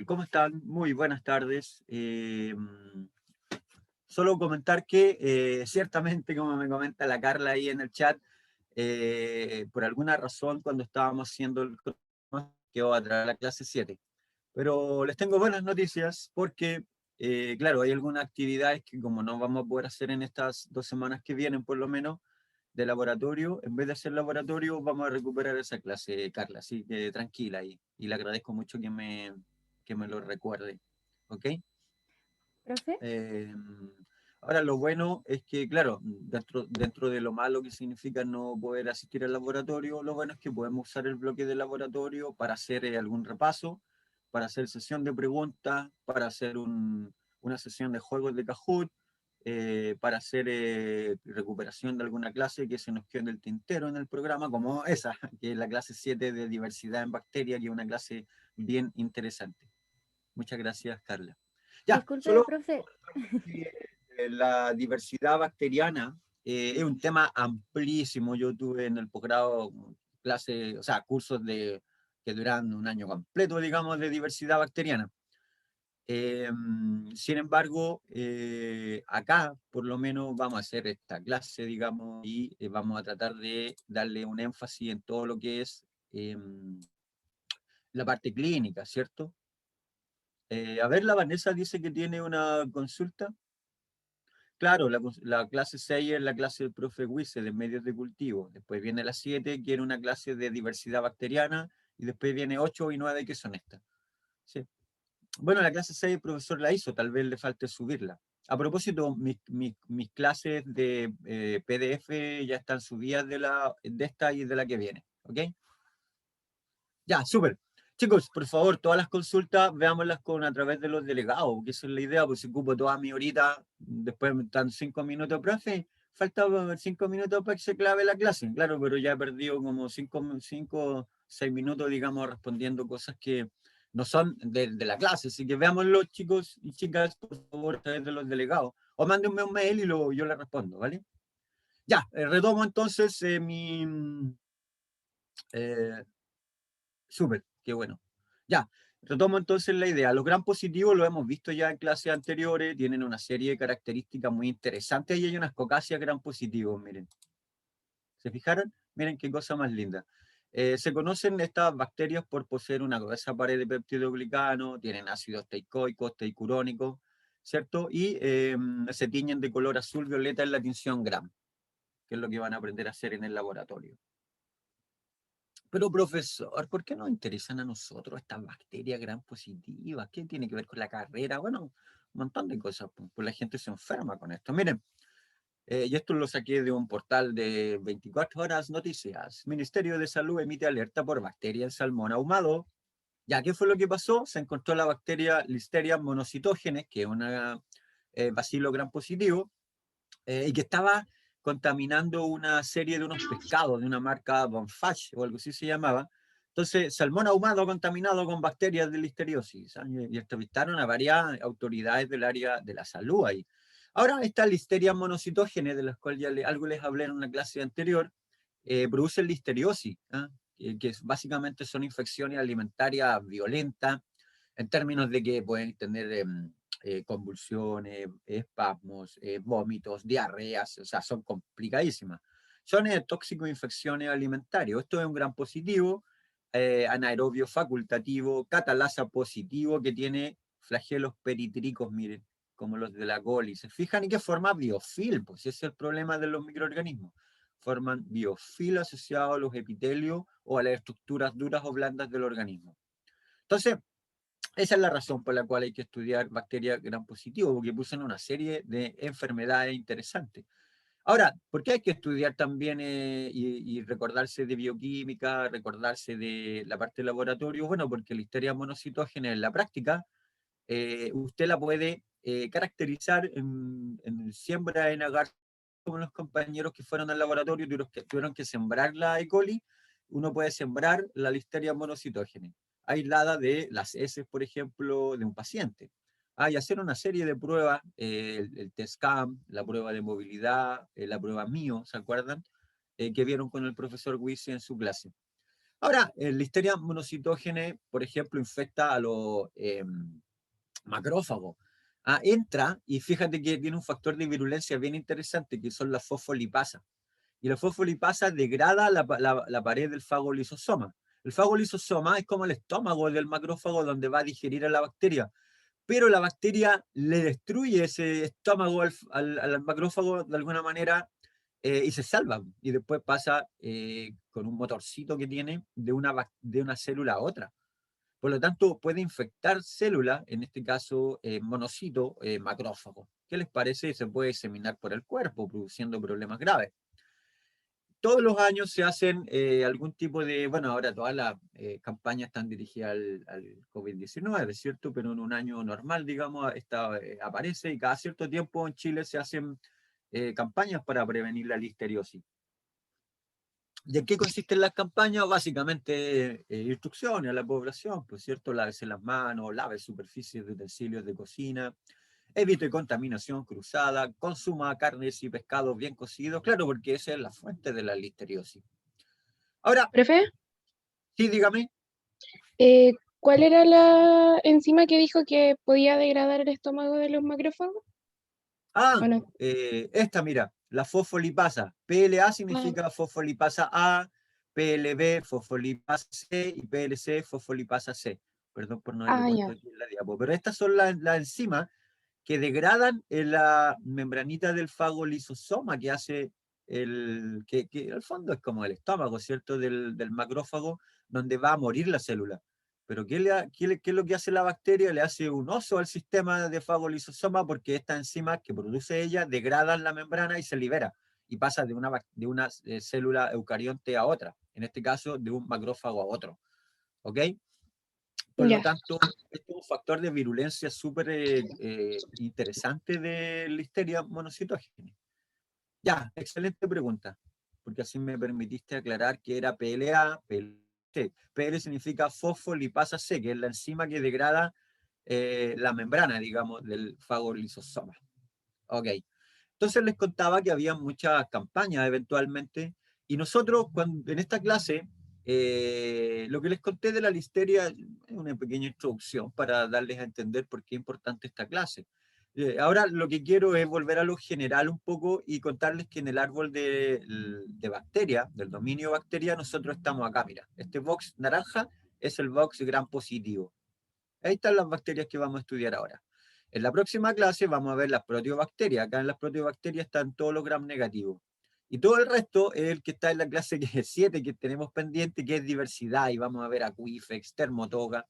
¿Cómo están? Muy buenas tardes. Solo comentar que ciertamente, como me comenta la Carla ahí en el chat, por alguna razón cuando estábamos haciendo el cronómetro quedó atrás la clase 7. Pero les tengo buenas noticias porque, claro, hay algunas actividades que como no vamos a poder hacer en estas 2 semanas que vienen por lo menos, de laboratorio, en vez de hacer laboratorio, vamos a recuperar esa clase, Carla, así que tranquila y le agradezco mucho que me lo recuerde, ¿ok? ¿Profe? Eh, Ahora lo bueno es que, claro, dentro de lo malo que significa no poder asistir al laboratorio, lo bueno es que podemos usar el bloque de laboratorio para hacer algún repaso, para hacer sesión de preguntas, para hacer una sesión de juegos de Kahoot, para hacer recuperación de alguna clase que se nos quede en el tintero en el programa, como esa, que es la clase 7 de diversidad en bacterias, que es una clase bien interesante. Muchas gracias, Carla. Ya, Disculpe, solo profe. que la diversidad bacteriana es un tema amplísimo. Yo tuve en el posgrado clases, o sea, cursos que duran un año completo, digamos, de diversidad bacteriana. Sin embargo, acá por lo menos vamos a hacer esta clase, digamos, y vamos a tratar de darle un énfasis en todo lo que es la parte clínica, ¿cierto? A ver, la Vanessa dice que tiene una consulta. Claro, la clase 6 es la clase del profe Wisse de medios de cultivo. Después viene la 7, que era una clase de diversidad bacteriana, y después viene 8 y 9, que son estas. Sí. Bueno, la clase 6 el profesor la hizo, tal vez le falte subirla. A propósito, mis clases de PDF ya están subidas de esta y de la que viene. ¿Ok? Ya, súper. Chicos, por favor, todas las consultas veámoslas a través de los delegados, que esa es la idea, pues si ocupo toda mi horita, después me están 5 minutos, profe, falta 5 minutos para que se clave la clase. Claro, pero ya he perdido como 6 minutos, digamos, respondiendo cosas que no son de la clase. Así que veámoslo, chicos y chicas, por favor, a través de los delegados. O mándenme un mail y yo le respondo, ¿vale? Ya, retomo entonces eh, súper, qué bueno. Ya, retomo entonces la idea. Los gran positivos los hemos visto ya en clases anteriores, tienen una serie de características muy interesantes y hay unas cocáceas gran positivos, miren. ¿Se fijaron? Miren qué cosa más linda. Se conocen estas bacterias por poseer una gruesa pared de peptidoglicano, tienen ácidos teicoicos, teicurónicos, ¿cierto? Y se tiñen de color azul violeta en la tinción Gram, que es lo que van a aprender a hacer en el laboratorio. Pero profesor, ¿por qué nos interesan a nosotros estas bacterias gran positivas? ¿Qué tiene que ver con la carrera? Bueno, un montón de cosas, pues la gente se enferma con esto. Miren, y esto lo saqué de un portal de 24 horas noticias. Ministerio de Salud emite alerta por bacteria en salmón ahumado. Ya, ¿qué fue lo que pasó? Se encontró la bacteria Listeria monocytogenes, que es una bacilo gran positivo, y que estaba contaminando una serie de unos pescados de una marca Bonfach o algo así se llamaba. Entonces, salmón ahumado contaminado con bacterias de listeriosis. Y entrevistaron a varias autoridades del área de la salud ahí. Ahora, esta listeria monocitógenes, de las cuales ya algo les hablé en una clase anterior, producen listeriosis, que básicamente son infecciones alimentarias violentas, en términos de que pueden tener convulsiones, espasmos, vómitos, diarreas, o sea, son complicadísimas. Son tóxicos infecciones alimentarias. Esto es un gran positivo, anaerobio facultativo, catalasa positivo, que tiene flagelos peritricos, miren, como los de la coli. ¿Se fijan? ¿Y qué forma? Biofil, pues ese es el problema de los microorganismos. Forman biofil asociado a los epitelios o a las estructuras duras o blandas del organismo. Entonces, esa es la razón por la cual hay que estudiar bacterias gram positivo, porque pusen una serie de enfermedades interesantes. Ahora, ¿por qué hay que estudiar también y recordarse de bioquímica, recordarse de la parte de laboratorio? Bueno, porque la Listeria monocitógena en la práctica, usted la puede caracterizar en siembra en agar, como los compañeros que fueron al laboratorio tuvieron que sembrar la E. coli. Uno puede sembrar la Listeria monocitógena aislada de las heces, por ejemplo, de un paciente. Y hacer una serie de pruebas, el TESCAM, la prueba de movilidad, la prueba MIO, ¿se acuerdan? Que vieron con el profesor Wisse en su clase. Ahora, la Listeria monocitógene, por ejemplo, infecta a los macrófagos. Entra y fíjate que tiene un factor de virulencia bien interesante, que son las fosfolipasas. Y la fosfolipasa degrada la pared del fagolisosoma. El fagolisosoma es como el estómago del macrófago donde va a digerir a la bacteria, pero la bacteria le destruye ese estómago al macrófago de alguna manera y se salva. Y después pasa con un motorcito que tiene de una célula a otra. Por lo tanto, puede infectar células, en este caso monocito, macrófago. ¿Qué les parece? Se puede diseminar por el cuerpo, produciendo problemas graves. Todos los años se hacen algún tipo de, bueno, ahora todas las campañas están dirigidas al COVID-19, ¿cierto? Pero en un año normal, digamos, esta aparece y cada cierto tiempo en Chile se hacen campañas para prevenir la listeriosis. ¿Y en qué consisten las campañas? Básicamente instrucciones a la población, pues cierto, lávese las manos, lave superficies de utensilios de cocina, evite contaminación cruzada, consuma carnes y pescados bien cocidos, claro, porque esa es la fuente de la listeriosis. Ahora, Profe, sí, dígame. ¿cuál era la enzima que dijo que podía degradar el estómago de los macrófagos? ¿O no? Esta, mira, la fosfolipasa. PLA Ah, significa fosfolipasa A, PLB, fosfolipasa C y PLC, fosfolipasa C. Perdón por no haberlo puesto ya. aquí en la diapo. Pero estas son las enzimas que degradan en la membranita del fagolisosoma que hace que al fondo es como el estómago, ¿cierto? Del macrófago, donde va a morir la célula. Pero ¿qué es lo que hace la bacteria? Le hace un oso al sistema de fagolisosoma porque estas enzimas que produce ella degradan la membrana y se libera y pasa de una célula eucarionte a otra, en este caso de un macrófago a otro. ¿Ok? Por lo Ya. tanto, este es un factor de virulencia súper interesante de Listeria monocitógena. Ya, excelente pregunta, porque así me permitiste aclarar que era PLA, PLC. PL significa fosfolipasa C, que es la enzima que degrada la membrana, digamos, del fagolisosoma. Ok. Entonces les contaba que había muchas campañas eventualmente, y nosotros en esta clase, lo que les conté de la listeria es una pequeña introducción para darles a entender por qué es importante esta clase. Ahora lo que quiero es volver a lo general un poco y contarles que en el árbol de bacteria, del dominio bacteria, nosotros estamos acá, mira, este box naranja es el box gram positivo. Ahí están las bacterias que vamos a estudiar ahora. En la próxima clase vamos a ver las proteobacterias. Acá en las proteobacterias están todos los gram negativos. Y todo el resto es el que está en la clase 7 que tenemos pendiente, que es diversidad. Y vamos a ver Aquifex, Termotoga.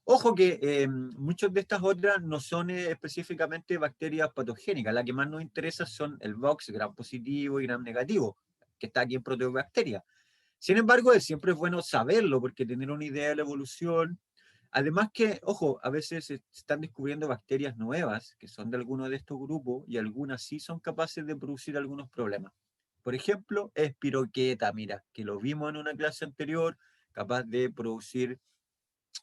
Ojo que muchas de estas otras no son específicamente bacterias patogénicas. La que más nos interesa son el box, gram positivo y gram negativo, que está aquí en proteobacterias. Sin embargo, siempre es bueno saberlo, porque tener una idea de la evolución. Además que, ojo, a veces se están descubriendo bacterias nuevas que son de alguno de estos grupos y algunas sí son capaces de producir algunos problemas. Por ejemplo, Espiroqueta, mira, que lo vimos en una clase anterior, capaz de producir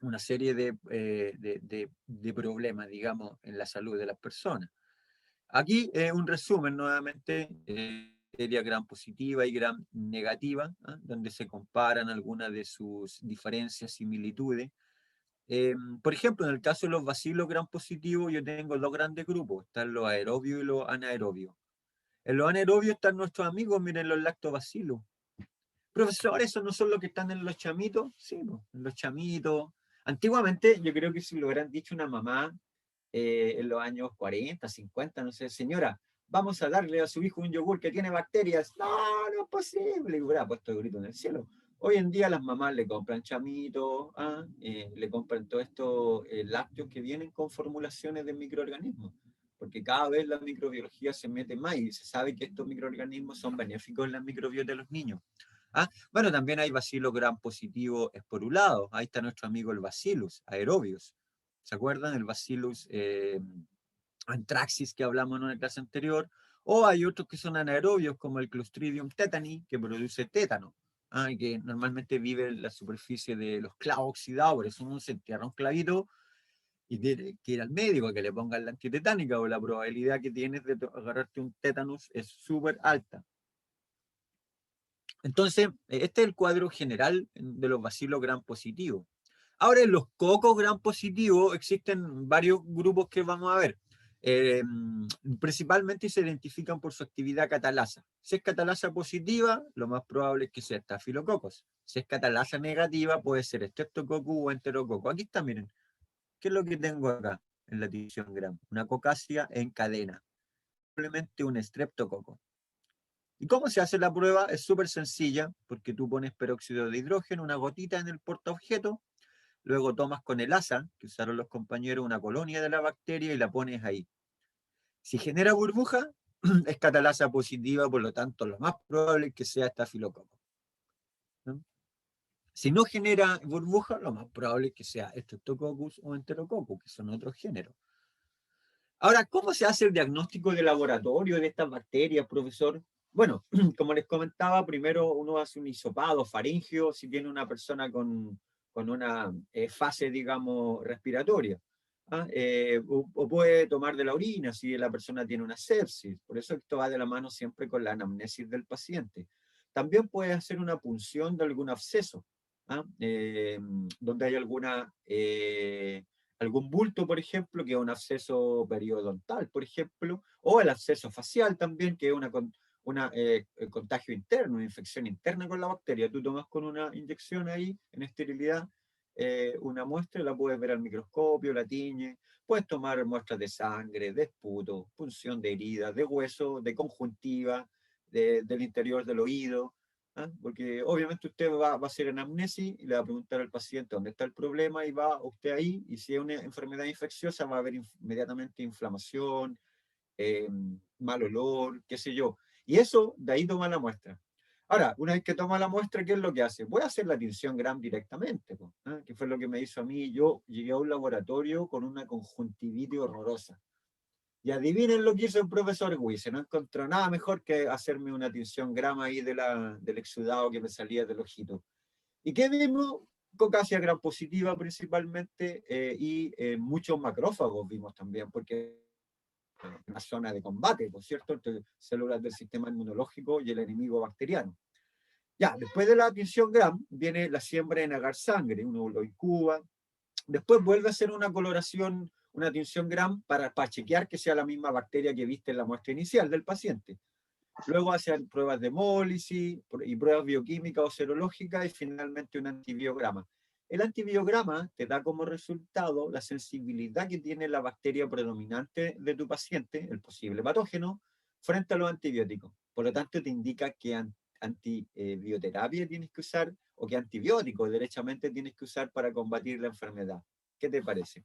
una serie de problemas, digamos, en la salud de las personas. Aquí un resumen nuevamente, bacteria gram positiva y gram negativa, donde se comparan algunas de sus diferencias, similitudes. Por ejemplo, en el caso de los bacilos gram positivos, yo tengo dos grandes grupos, están los aerobios y los anaerobios. En los anaerobios están nuestros amigos, miren los lactobacilos. Profesor, ¿esos no son los que están en los chamitos? Sí, no, en los chamitos. Antiguamente, yo creo que si lo hubieran dicho una mamá en los años 40, 50, no sé, señora, vamos a darle a su hijo un yogur que tiene bacterias. No, no es posible. Y hubiera puesto el grito en el cielo. Hoy en día las mamás le compran chamitos, le compran todos estos lácteos que vienen con formulaciones de microorganismos, porque cada vez la microbiología se mete más y se sabe que estos microorganismos son benéficos en la microbiota de los niños. Bueno, también hay bacilo gram positivo esporulado. Ahí está nuestro amigo el bacillus aerobius. ¿Se acuerdan? El bacillus anthracis que hablamos en una clase anterior. O hay otros que son anaerobios, como el Clostridium tetani, que produce tétano, y que normalmente vive en la superficie de los clavos oxidados. Por eso uno se entierra un clavito y tiene que ir al médico a que le pongan la antitetánica, o la probabilidad que tienes de agarrarte un tétanos es súper alta. Entonces, este es el cuadro general de los bacilos gram positivos. Ahora, en los cocos gram positivos existen varios grupos que vamos a ver. Principalmente se identifican por su actividad catalasa. Si es catalasa positiva, lo más probable es que sea Staphylococcus. Si es catalasa negativa, puede ser Streptococcus o Enterococcus. Aquí está, miren. ¿Qué es lo que tengo acá en la división gram? Una cocacia en cadena. Probablemente un Streptococcus. ¿Y cómo se hace la prueba? Es súper sencilla, porque tú pones peróxido de hidrógeno, una gotita en el portaobjeto, luego tomas con el asa, que usaron los compañeros, una colonia de la bacteria y la pones ahí. Si genera burbuja, es catalasa positiva, por lo tanto, lo más probable es que sea estafilococo. ¿No? Si no genera burbuja, lo más probable es que sea Streptococcus o Enterococcus, que son otros géneros. Ahora, ¿cómo se hace el diagnóstico de laboratorio de estas bacterias, profesor? Bueno, como les comentaba, primero uno hace un hisopado faríngeo si tiene una persona con una fase, digamos, respiratoria. ¿Ah? O puede tomar de la orina si la persona tiene una sepsis. Por eso esto va de la mano siempre con la anamnesis del paciente. También puede hacer una punción de algún absceso, ¿ah? Donde hay algún bulto, por ejemplo, que es un absceso periodontal, por ejemplo, o el absceso facial también, que es una contagio interno, una infección interna con la bacteria. Tú tomas con una inyección ahí, en esterilidad, una muestra, la puedes ver al microscopio, la tiñe, puedes tomar muestras de sangre, de esputo, punción de heridas, de hueso, de conjuntiva, del interior del oído, ¿ah? Porque obviamente usted va a hacer anamnesis y le va a preguntar al paciente dónde está el problema y va usted ahí, y si es una enfermedad infecciosa va a haber inmediatamente inflamación, mal olor, qué sé yo. Y eso, de ahí toma la muestra. Ahora, una vez que toma la muestra, ¿qué es lo que hace? Voy a hacer la tinción gram directamente, ¿eh? Que fue lo que me hizo a mí. Yo llegué a un laboratorio con una conjuntivitis horrorosa. Y adivinen lo que hizo el profesor Guise. No encontró nada mejor que hacerme una tinción gram ahí del exudado que me salía del ojito. ¿Y qué vimos? Cocacia gram positiva principalmente y muchos macrófagos vimos también, porque una zona de combate, por cierto, entre células del sistema inmunológico y el enemigo bacteriano. Ya, después de la tinción gram viene la siembra en agar sangre, uno lo incuba, después vuelve a hacer una coloración, una tinción gram para chequear que sea la misma bacteria que viste en la muestra inicial del paciente. Luego hacen pruebas de hemólisis y pruebas bioquímicas o serológicas y finalmente un antibiograma. El antibiograma te da como resultado la sensibilidad que tiene la bacteria predominante de tu paciente, el posible patógeno, frente a los antibióticos. Por lo tanto, te indica qué antibioterapia tienes que usar o qué antibiótico derechamente tienes que usar para combatir la enfermedad. ¿Qué te parece?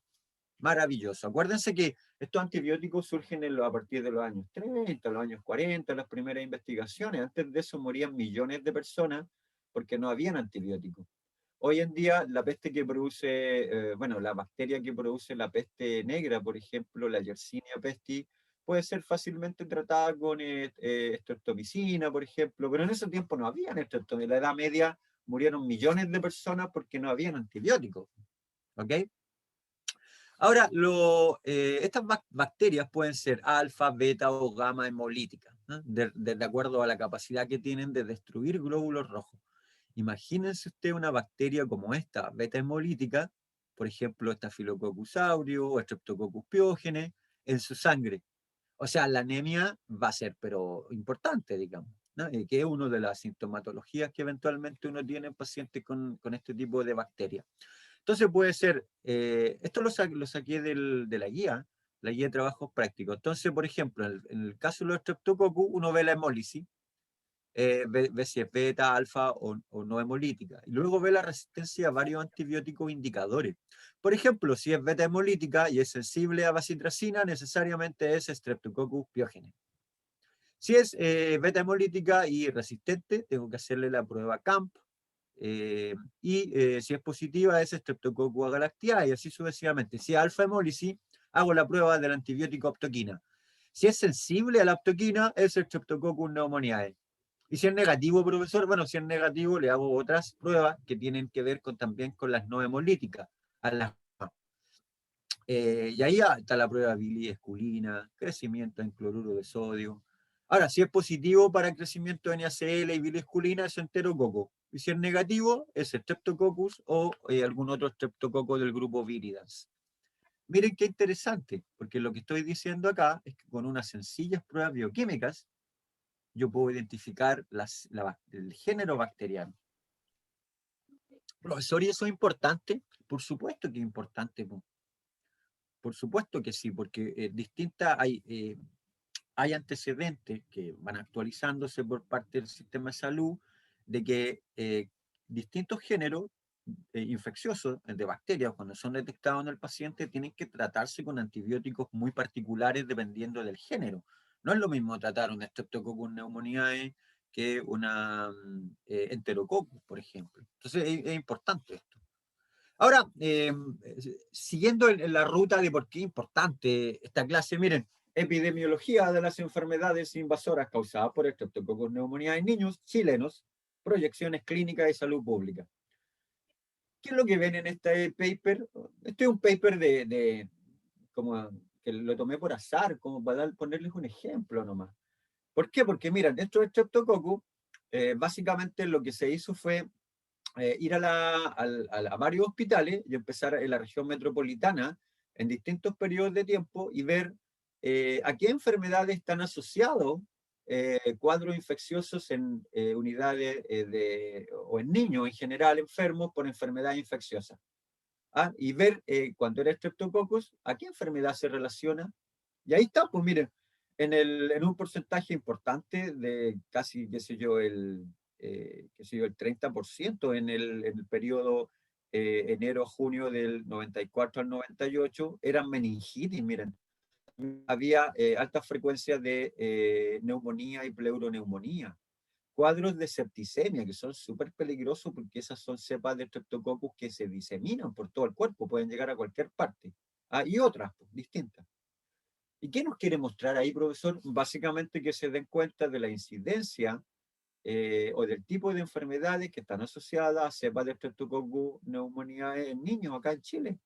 Maravilloso. Acuérdense que estos antibióticos surgen a partir de los años 30, los años 40, las primeras investigaciones. Antes de eso morían millones de personas porque no habían antibióticos. Hoy en día la peste que produce, la bacteria que produce la peste negra, por ejemplo, la Yersinia pestis, puede ser fácilmente tratada con streptomicina, por ejemplo, pero en ese tiempo no había streptomicina. En la Edad Media murieron millones de personas porque no habían antibióticos. ¿Ok? Ahora, estas bacterias pueden ser alfa, beta o gamma hemolíticas, ¿no? De acuerdo a la capacidad que tienen de destruir glóbulos rojos. Imagínense usted una bacteria como esta, beta hemolítica, por ejemplo, Staphylococcus aureus o Streptococcus pyogenes, en su sangre. O sea, la anemia va a ser, pero importante, digamos, ¿no? Que es una de las sintomatologías que eventualmente uno tiene en pacientes con este tipo de bacterias. Entonces puede ser, esto lo saqué de la guía de trabajos prácticos. Entonces, por ejemplo, en el caso de los Streptococcus, uno ve la hemólisis, ve si es beta, alfa o no hemolítica. Y luego ve la resistencia a varios antibióticos indicadores. Por ejemplo, si es beta hemolítica y es sensible a bacitracina, necesariamente es Streptococcus pyogenes. Si es beta hemolítica y resistente, tengo que hacerle la prueba CAMP, si es positiva es Streptococcus agalactiae y así sucesivamente. Si es alfa hemólisis, hago la prueba del antibiótico aptoquina. Si es sensible a la aptoquina, es Streptococcus pneumoniae. Y si es negativo, profesor, bueno, si es negativo, le hago otras pruebas que tienen que ver también con las no hemolíticas. Y ahí está la prueba biliesculina, crecimiento en cloruro de sodio, Ahora, si es positivo para el crecimiento de NaCl y bilisculina, es enterococo. Y si es negativo, es Streptococcus o algún otro streptococo del grupo Viridans. Miren qué interesante, porque lo que estoy diciendo acá es que con unas sencillas pruebas bioquímicas, yo puedo identificar el género bacteriano. Profesor, ¿y eso es importante? Por supuesto que es importante. Por supuesto que sí, porque hay antecedentes que van actualizándose por parte del sistema de salud de que distintos géneros infecciosos de bacterias, cuando son detectados en el paciente, tienen que tratarse con antibióticos muy particulares dependiendo del género. No es lo mismo tratar un Streptococcus pneumoniae que una Enterococcus, por ejemplo. Entonces es importante esto. Ahora, siguiendo en la ruta de por qué es importante esta clase, miren, epidemiología de las enfermedades invasoras causadas por Streptococcus pneumoniae en niños chilenos, proyecciones clínicas de salud pública. ¿Qué es lo que ven en este paper? Este es un paper como que lo tomé por azar, como para ponerles un ejemplo nomás. ¿Por qué? Porque miren, estos Streptococcus, básicamente lo que se hizo fue ir a varios hospitales y empezar en la región metropolitana en distintos periodos de tiempo y ver a qué enfermedades están asociados cuadros infecciosos en unidades o en niños en general enfermos por enfermedades infecciosas. Y ver cuando era Streptococcus, a qué enfermedad se relaciona. Y ahí está, pues miren, en un porcentaje importante de casi, qué sé yo, el 30% en el periodo enero-junio del 94 al 98, eran meningitis, miren. Había altas frecuencias de neumonía y pleuroneumonía. Cuadros de septicemia, que son súper peligrosos porque esas son cepas de Streptococcus que se diseminan por todo el cuerpo, pueden llegar a cualquier parte. Y otras pues, distintas. ¿Y qué nos quiere mostrar ahí, profesor? Básicamente que se den cuenta de la incidencia o del tipo de enfermedades que están asociadas a cepas de Streptococcus pneumoniae en niños acá en Chile.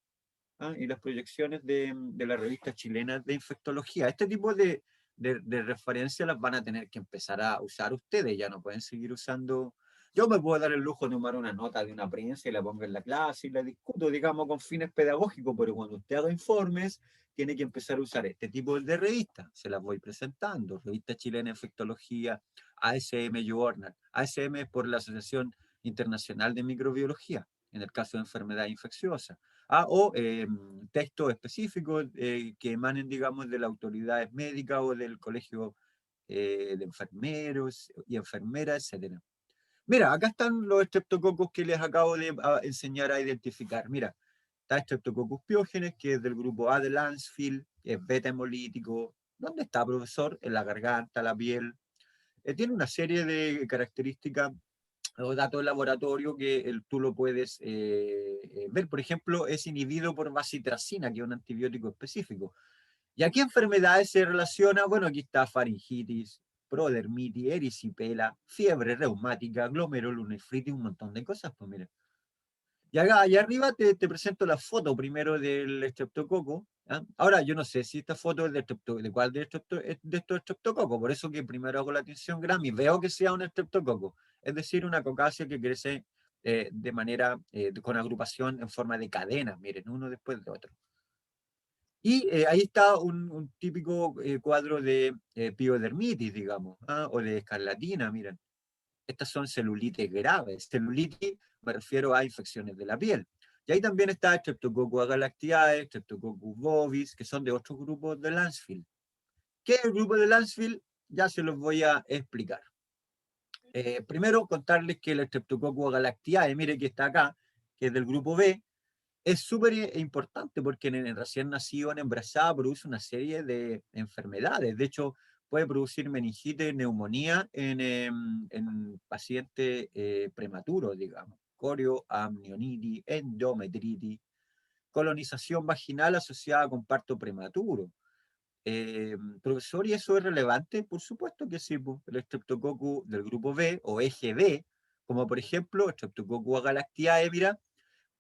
Y las proyecciones de la revista chilena de infectología. Este tipo de referencias las van a tener que empezar a usar ustedes, ya no pueden seguir usando. Yo me puedo dar el lujo de tomar una nota de una prensa y la pongo en la clase y la discuto, digamos, con fines pedagógicos, pero cuando usted haga informes, tiene que empezar a usar este tipo de revistas. Se las voy presentando. Revista Chilena de Infectología, ASM Journal. ASM es por la Asociación Internacional de Microbiología, en el caso de enfermedades infecciosas. O textos específicos que emanen, digamos, de las autoridades médicas o del colegio de enfermeros y enfermeras, etc. Mira, acá están los estreptococos que les acabo de enseñar a identificar. Mira, está Streptococcus pyogenes, que es del grupo A de Lancefield, que es beta hemolítico. ¿Dónde está, profesor? En la garganta, la piel. Tiene una serie de características o datos de laboratorio que tú lo puedes ver. Por ejemplo, es inhibido por bacitracina, que es un antibiótico específico. ¿Y a qué enfermedades se relaciona? Bueno, aquí está faringitis, prodermitis, erisipela, fiebre reumática, glomerulonefritis, un montón de cosas. Pues mira. Y acá, allá arriba te presento la foto primero del estreptococo. Ahora, yo no sé si esta foto es de cuál de estos estreptococos, por eso que primero hago la tinción gram y veo que sea un estreptococo, es decir, una cocácea que crece de manera, con agrupación en forma de cadena, miren, uno después de otro. Y ahí está un típico cuadro de piodermitis, digamos, o de escarlatina, miren. Estas son celulitis graves. Celulitis me refiero a infecciones de la piel. Y ahí también está Streptococcus agalactiae, Streptococcus bovis, que son de otros grupos de Lancefield. ¿Qué es el grupo de Lancefield? Ya se los voy a explicar. Primero, contarles que el Streptococcus agalactiae, mire que está acá, que es del grupo B, es súper importante porque en el recién nacido, en embarazada, produce una serie de enfermedades. De hecho, puede producir meningitis, neumonía en pacientes prematuros, digamos. Corioamnionitis, endometritis, colonización vaginal asociada con parto prematuro. Profesor, ¿y eso es relevante? Por supuesto que sí. El Streptococcus del grupo B o eje B, como por ejemplo Streptococcus agalactiae, mira,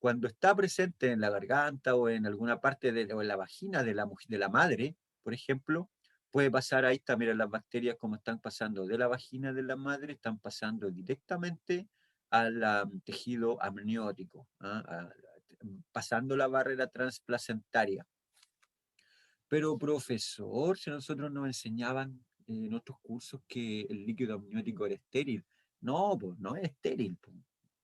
cuando está presente en la garganta o en alguna parte o en la vagina de la madre, por ejemplo, puede pasar, ahí está, mira, las bacterias como están pasando de la vagina de la madre, están pasando directamente al tejido amniótico, pasando la barrera transplacentaria. Pero profesor, si nosotros nos enseñaban en otros cursos que el líquido amniótico era estéril. No, pues no es estéril. Pues.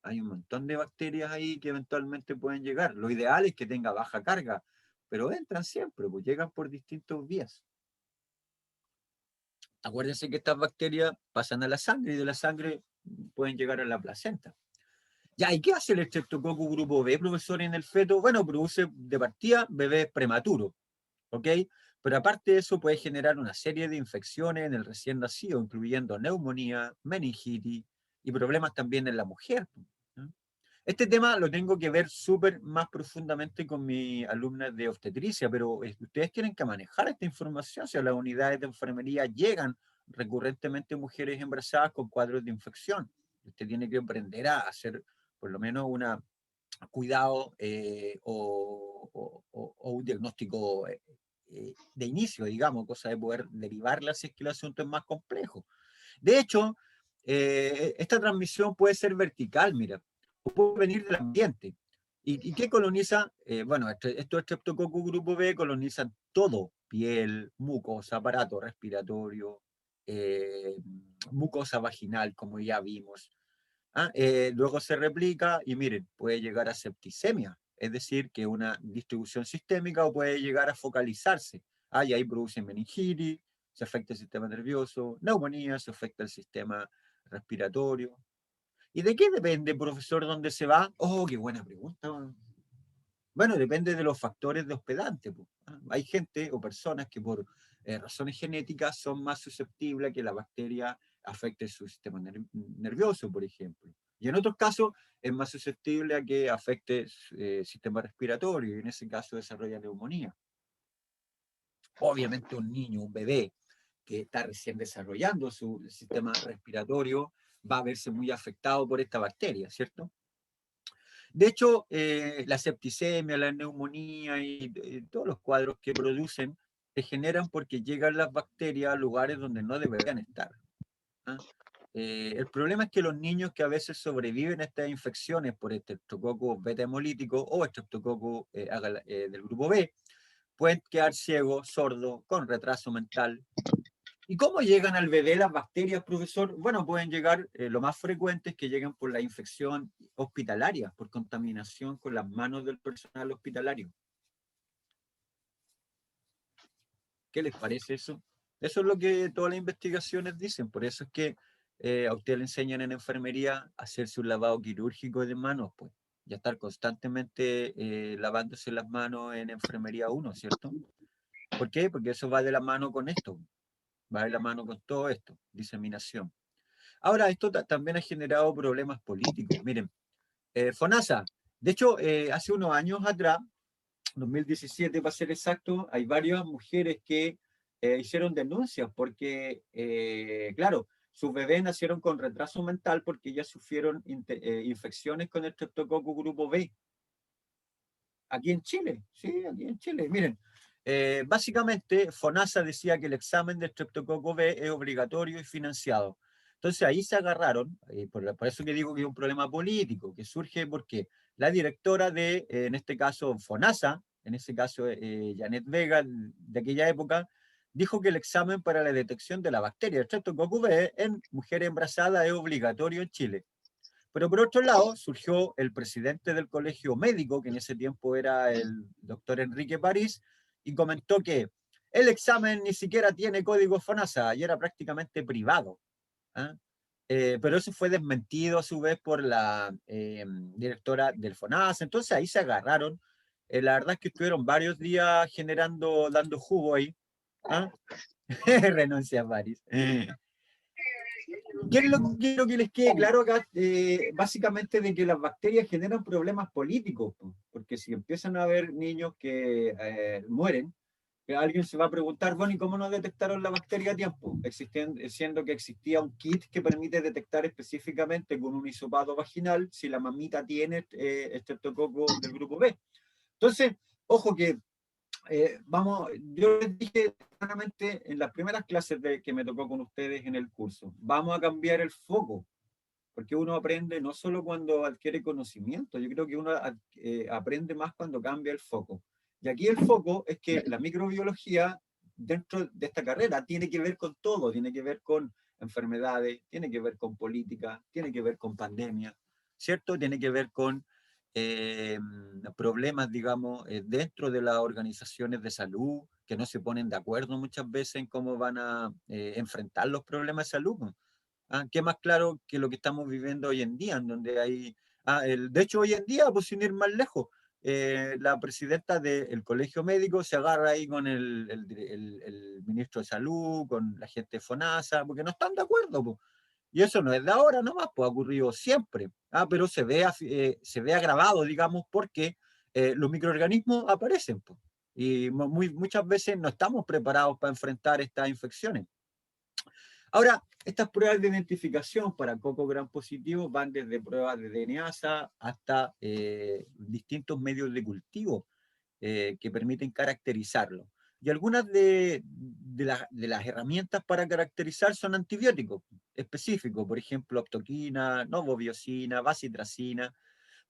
Hay un montón de bacterias ahí que eventualmente pueden llegar. Lo ideal es que tenga baja carga, pero entran siempre, pues llegan por distintas vías. Acuérdense que estas bacterias pasan a la sangre y de la sangre pueden llegar a la placenta. Ya, ¿y qué hace el Streptococcus grupo B, profesor, en el feto? Bueno, produce de partida bebés prematuros, ¿ok? Pero aparte de eso puede generar una serie de infecciones en el recién nacido, incluyendo neumonía, meningitis y problemas también en la mujer. ¿No? Este tema lo tengo que ver súper más profundamente con mis alumnas de obstetricia, pero ustedes tienen que manejar esta información. Si a las unidades de enfermería llegan recurrentemente mujeres embarazadas con cuadros de infección, usted tiene que aprender a hacer por lo menos un cuidado o un diagnóstico de inicio, digamos, cosa de poder derivarla si es que el asunto es más complejo. De hecho, esta transmisión puede ser vertical, mira, o puede venir del ambiente. ¿Y qué coloniza? Bueno, estos Streptococcus grupo B colonizan todo, piel, mucosa, aparato respiratorio, mucosa vaginal, como ya vimos. Luego se replica y miren, puede llegar a septicemia, es decir, que una distribución sistémica o puede llegar a focalizarse. Y ahí produce meningitis, se afecta el sistema nervioso, neumonía, se afecta el sistema respiratorio. ¿Y de qué depende, profesor, dónde se va? Oh, qué buena pregunta. Bueno, depende de los factores de hospedante. Hay gente o personas que por razones genéticas son más susceptibles a que la bacteria afecte su sistema nervioso, por ejemplo. Y en otros casos es más susceptible a que afecte el sistema respiratorio y en ese caso desarrolla neumonía. Obviamente un niño, un bebé que está recién desarrollando su sistema respiratorio va a verse muy afectado por esta bacteria, ¿cierto? De hecho, la septicemia, la neumonía y todos los cuadros que producen se generan porque llegan las bacterias a lugares donde no deberían estar. El problema es que los niños que a veces sobreviven a estas infecciones por Streptococcus beta hemolítico o Streptococcus del grupo B pueden quedar ciegos, sordos, con retraso mental. ¿Y cómo llegan al bebé las bacterias, profesor? Bueno, pueden llegar, lo más frecuente es que lleguen por la infección hospitalaria, por contaminación con las manos del personal hospitalario. ¿Qué les parece eso? Eso es lo que todas las investigaciones dicen, por eso es que a usted le enseñan en enfermería a hacerse un lavado quirúrgico de manos, pues, y a estar constantemente lavándose las manos en enfermería 1, ¿cierto? ¿Por qué? Porque eso va de la mano con esto, va de la mano con todo esto, diseminación. Ahora, esto también ha generado problemas políticos. Miren, FONASA, de hecho, hace unos años atrás, 2017 para ser exacto, hay varias mujeres que hicieron denuncias porque, claro, sus bebés nacieron con retraso mental porque ellas sufrieron infecciones con el Streptococcus grupo B. Aquí en Chile, sí, aquí en Chile. Miren, básicamente FONASA decía que el examen de Streptococcus B es obligatorio y financiado. Entonces ahí se agarraron, por eso que digo que es un problema político, que surge porque la directora de, en este caso, FONASA, en ese caso Janet Vega, de aquella época, dijo que el examen para la detección de la bacteria Streptococcus B en mujeres embarazadas es obligatorio en Chile. Pero por otro lado, surgió el presidente del colegio médico, que en ese tiempo era el doctor Enrique París, y comentó que el examen ni siquiera tiene código FONASA y era prácticamente privado. Pero eso fue desmentido a su vez por la directora del FONASA. Entonces ahí se agarraron. La verdad es que estuvieron varios días dando jugo ahí. Renuncia a París. ¿Qué es lo que quiero que les quede claro acá? Básicamente de que las bacterias generan problemas políticos, porque si empiezan a haber niños que mueren, alguien se va a preguntar, bueno, ¿y cómo no detectaron la bacteria a tiempo? Siendo que existía un kit que permite detectar específicamente con un hisopado vaginal si la mamita tiene Streptococcus del grupo B. Entonces, ojo que yo les dije claramente en las primeras clases que me tocó con ustedes en el curso, vamos a cambiar el foco, porque uno aprende no solo cuando adquiere conocimiento, yo creo que uno aprende más cuando cambia el foco. Y aquí el foco es que la microbiología dentro de esta carrera tiene que ver con todo, tiene que ver con enfermedades, tiene que ver con política, tiene que ver con pandemia, ¿cierto? Tiene que ver con problemas, digamos, dentro de las organizaciones de salud, que no se ponen de acuerdo muchas veces en cómo van a enfrentar los problemas de salud. ¿Ah? ¿Qué más claro que lo que estamos viviendo hoy en día, en donde hay... de hecho, hoy en día, pues sin ir más lejos, la presidenta del colegio médico se agarra ahí con el ministro de salud, con la gente de FONASA, porque no están de acuerdo, pues. Y eso no es de ahora nomás, pues ha ocurrido siempre. Pero se ve agravado, digamos, porque los microorganismos aparecen, pues. Y muchas veces no estamos preparados para enfrentar estas infecciones. Ahora, estas pruebas de identificación para coco gram positivo van desde pruebas de DNASA hasta distintos medios de cultivo que permiten caracterizarlo. Y algunas de las herramientas para caracterizar son antibióticos específicos, por ejemplo, aptoquina, novobiosina, bacitracina.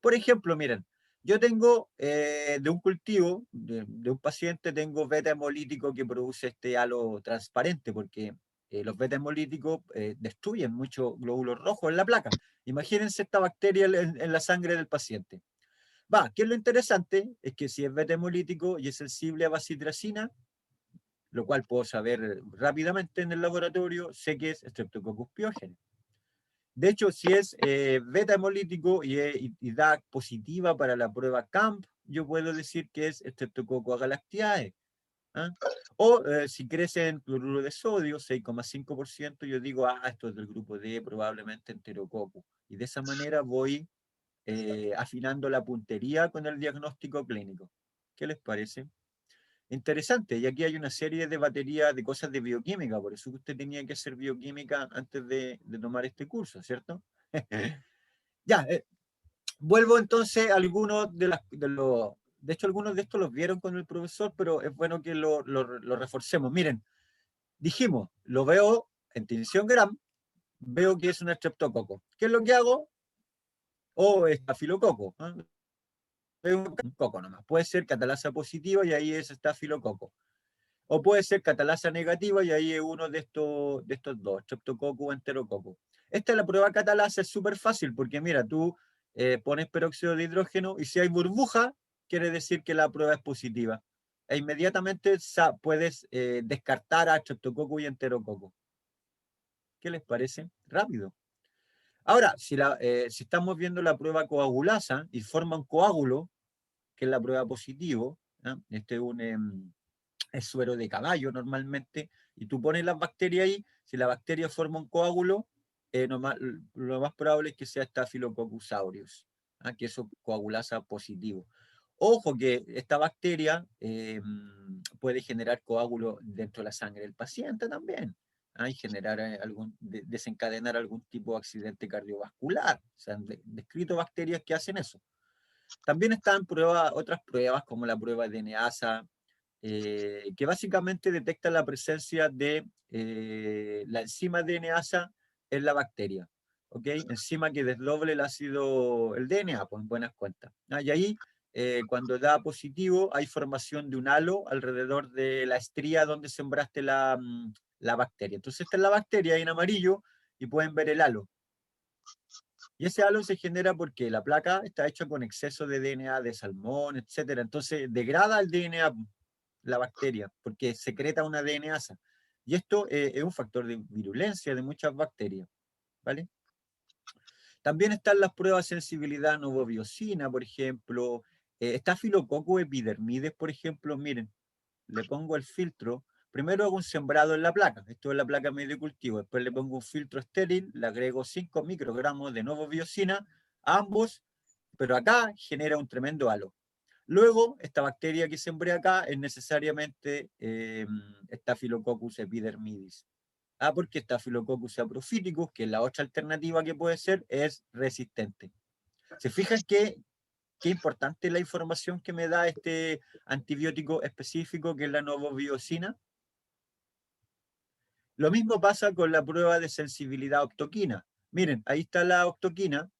Por ejemplo, miren, yo tengo de un cultivo, de un paciente, tengo beta hemolítico que produce este halo transparente, porque los beta hemolíticos destruyen muchos glóbulos rojos en la placa. Imagínense esta bacteria en la sangre del paciente. ¿Qué es lo interesante? Es que si es beta hemolítico y es sensible a bacitracina, lo cual puedo saber rápidamente en el laboratorio, sé que es Streptococcus pyogenes. De hecho, si es beta hemolítico y da positiva para la prueba CAMP, yo puedo decir que es Streptococcus agalactiae. ¿Ah? O si crece en cloruro de sodio, 6,5%, yo digo, esto es del grupo D, probablemente Enterococcus. Y de esa manera voy afinando la puntería con el diagnóstico clínico. ¿Qué les parece? Interesante, y aquí hay una serie de baterías de cosas de bioquímica, por eso usted tenía que hacer bioquímica antes de tomar este curso, ¿cierto? Ya, vuelvo entonces a algunos de hecho algunos de estos los vieron con el profesor, pero es bueno que lo reforcemos. Miren, dijimos, lo veo en tinción gram, veo que es un estreptococo. ¿Qué es lo que hago? Estafilococo. Un coco nomás. Puede ser catalasa positiva y ahí es estafilococo. O puede ser catalasa negativa y ahí es uno de estos dos, Streptococcus o Enterococcus. Esta es la prueba catalasa, es súper fácil porque mira, tú pones peróxido de hidrógeno y si hay burbuja, quiere decir que la prueba es positiva. E inmediatamente puedes descartar a Streptococcus y Enterococcus. ¿Qué les parece? Rápido. Ahora, si estamos viendo la prueba coagulasa y forma un coágulo, que es la prueba positivo, ¿eh? Este es suero de caballo normalmente, y tú pones las bacterias ahí, si la bacteria forma un coágulo, lo más probable es que sea Staphylococcus aureus, que eso coagulasa positivo. Ojo que esta bacteria puede generar coágulos dentro de la sangre del paciente también, y generar desencadenar algún tipo de accidente cardiovascular. Se han descrito bacterias que hacen eso. También están otras pruebas como la prueba de DNASA, que básicamente detecta la presencia de la enzima DNASA en la bacteria. ¿Ok? Enzima que desdoble el DNA, pues en buenas cuentas. Y ahí, cuando da positivo, hay formación de un halo alrededor de la estría donde sembraste la bacteria. Entonces, esta es la bacteria en amarillo y pueden ver el halo. Y ese halo se genera porque la placa está hecha con exceso de DNA de salmón, etcétera. Entonces degrada el DNA, la bacteria, porque secreta una DNAsa. Y esto es un factor de virulencia de muchas bacterias, ¿vale? También están las pruebas de sensibilidad a novobiosina, por ejemplo. Staphylococcus epidermides, por ejemplo, miren, le pongo el filtro. Primero hago un sembrado en la placa, esto es la placa medio cultivo, después le pongo un filtro estéril, le agrego 5 microgramos de novobiosina a ambos, pero acá genera un tremendo halo. Luego, esta bacteria que sembré acá es necesariamente Staphylococcus epidermidis. Porque Staphylococcus saprophyticus, que es la otra alternativa que puede ser, es resistente. Se fijan que qué importante es la información que me da este antibiótico específico que es la novobiosina. Lo mismo pasa con la prueba de sensibilidad a octoquina. Miren, ahí está la octoquina,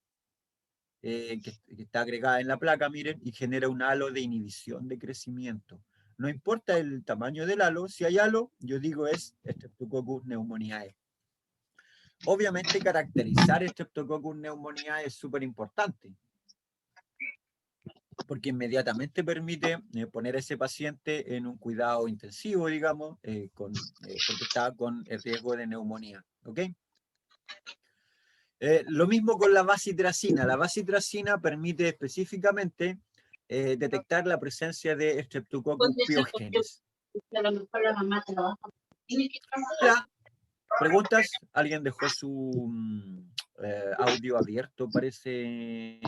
que está agregada en la placa, miren, y genera un halo de inhibición de crecimiento. No importa el tamaño del halo, si hay halo, yo digo es Streptococcus pneumoniae. Obviamente caracterizar Streptococcus pneumoniae es súper importante, porque inmediatamente permite poner a ese paciente en un cuidado intensivo, digamos, porque está con el riesgo de neumonía. ¿Ok? Lo mismo con la bacitracina. La bacitracina permite específicamente detectar la presencia de Streptococcus pyogenes. Ya. ¿Preguntas? ¿Alguien dejó su audio abierto? Parece...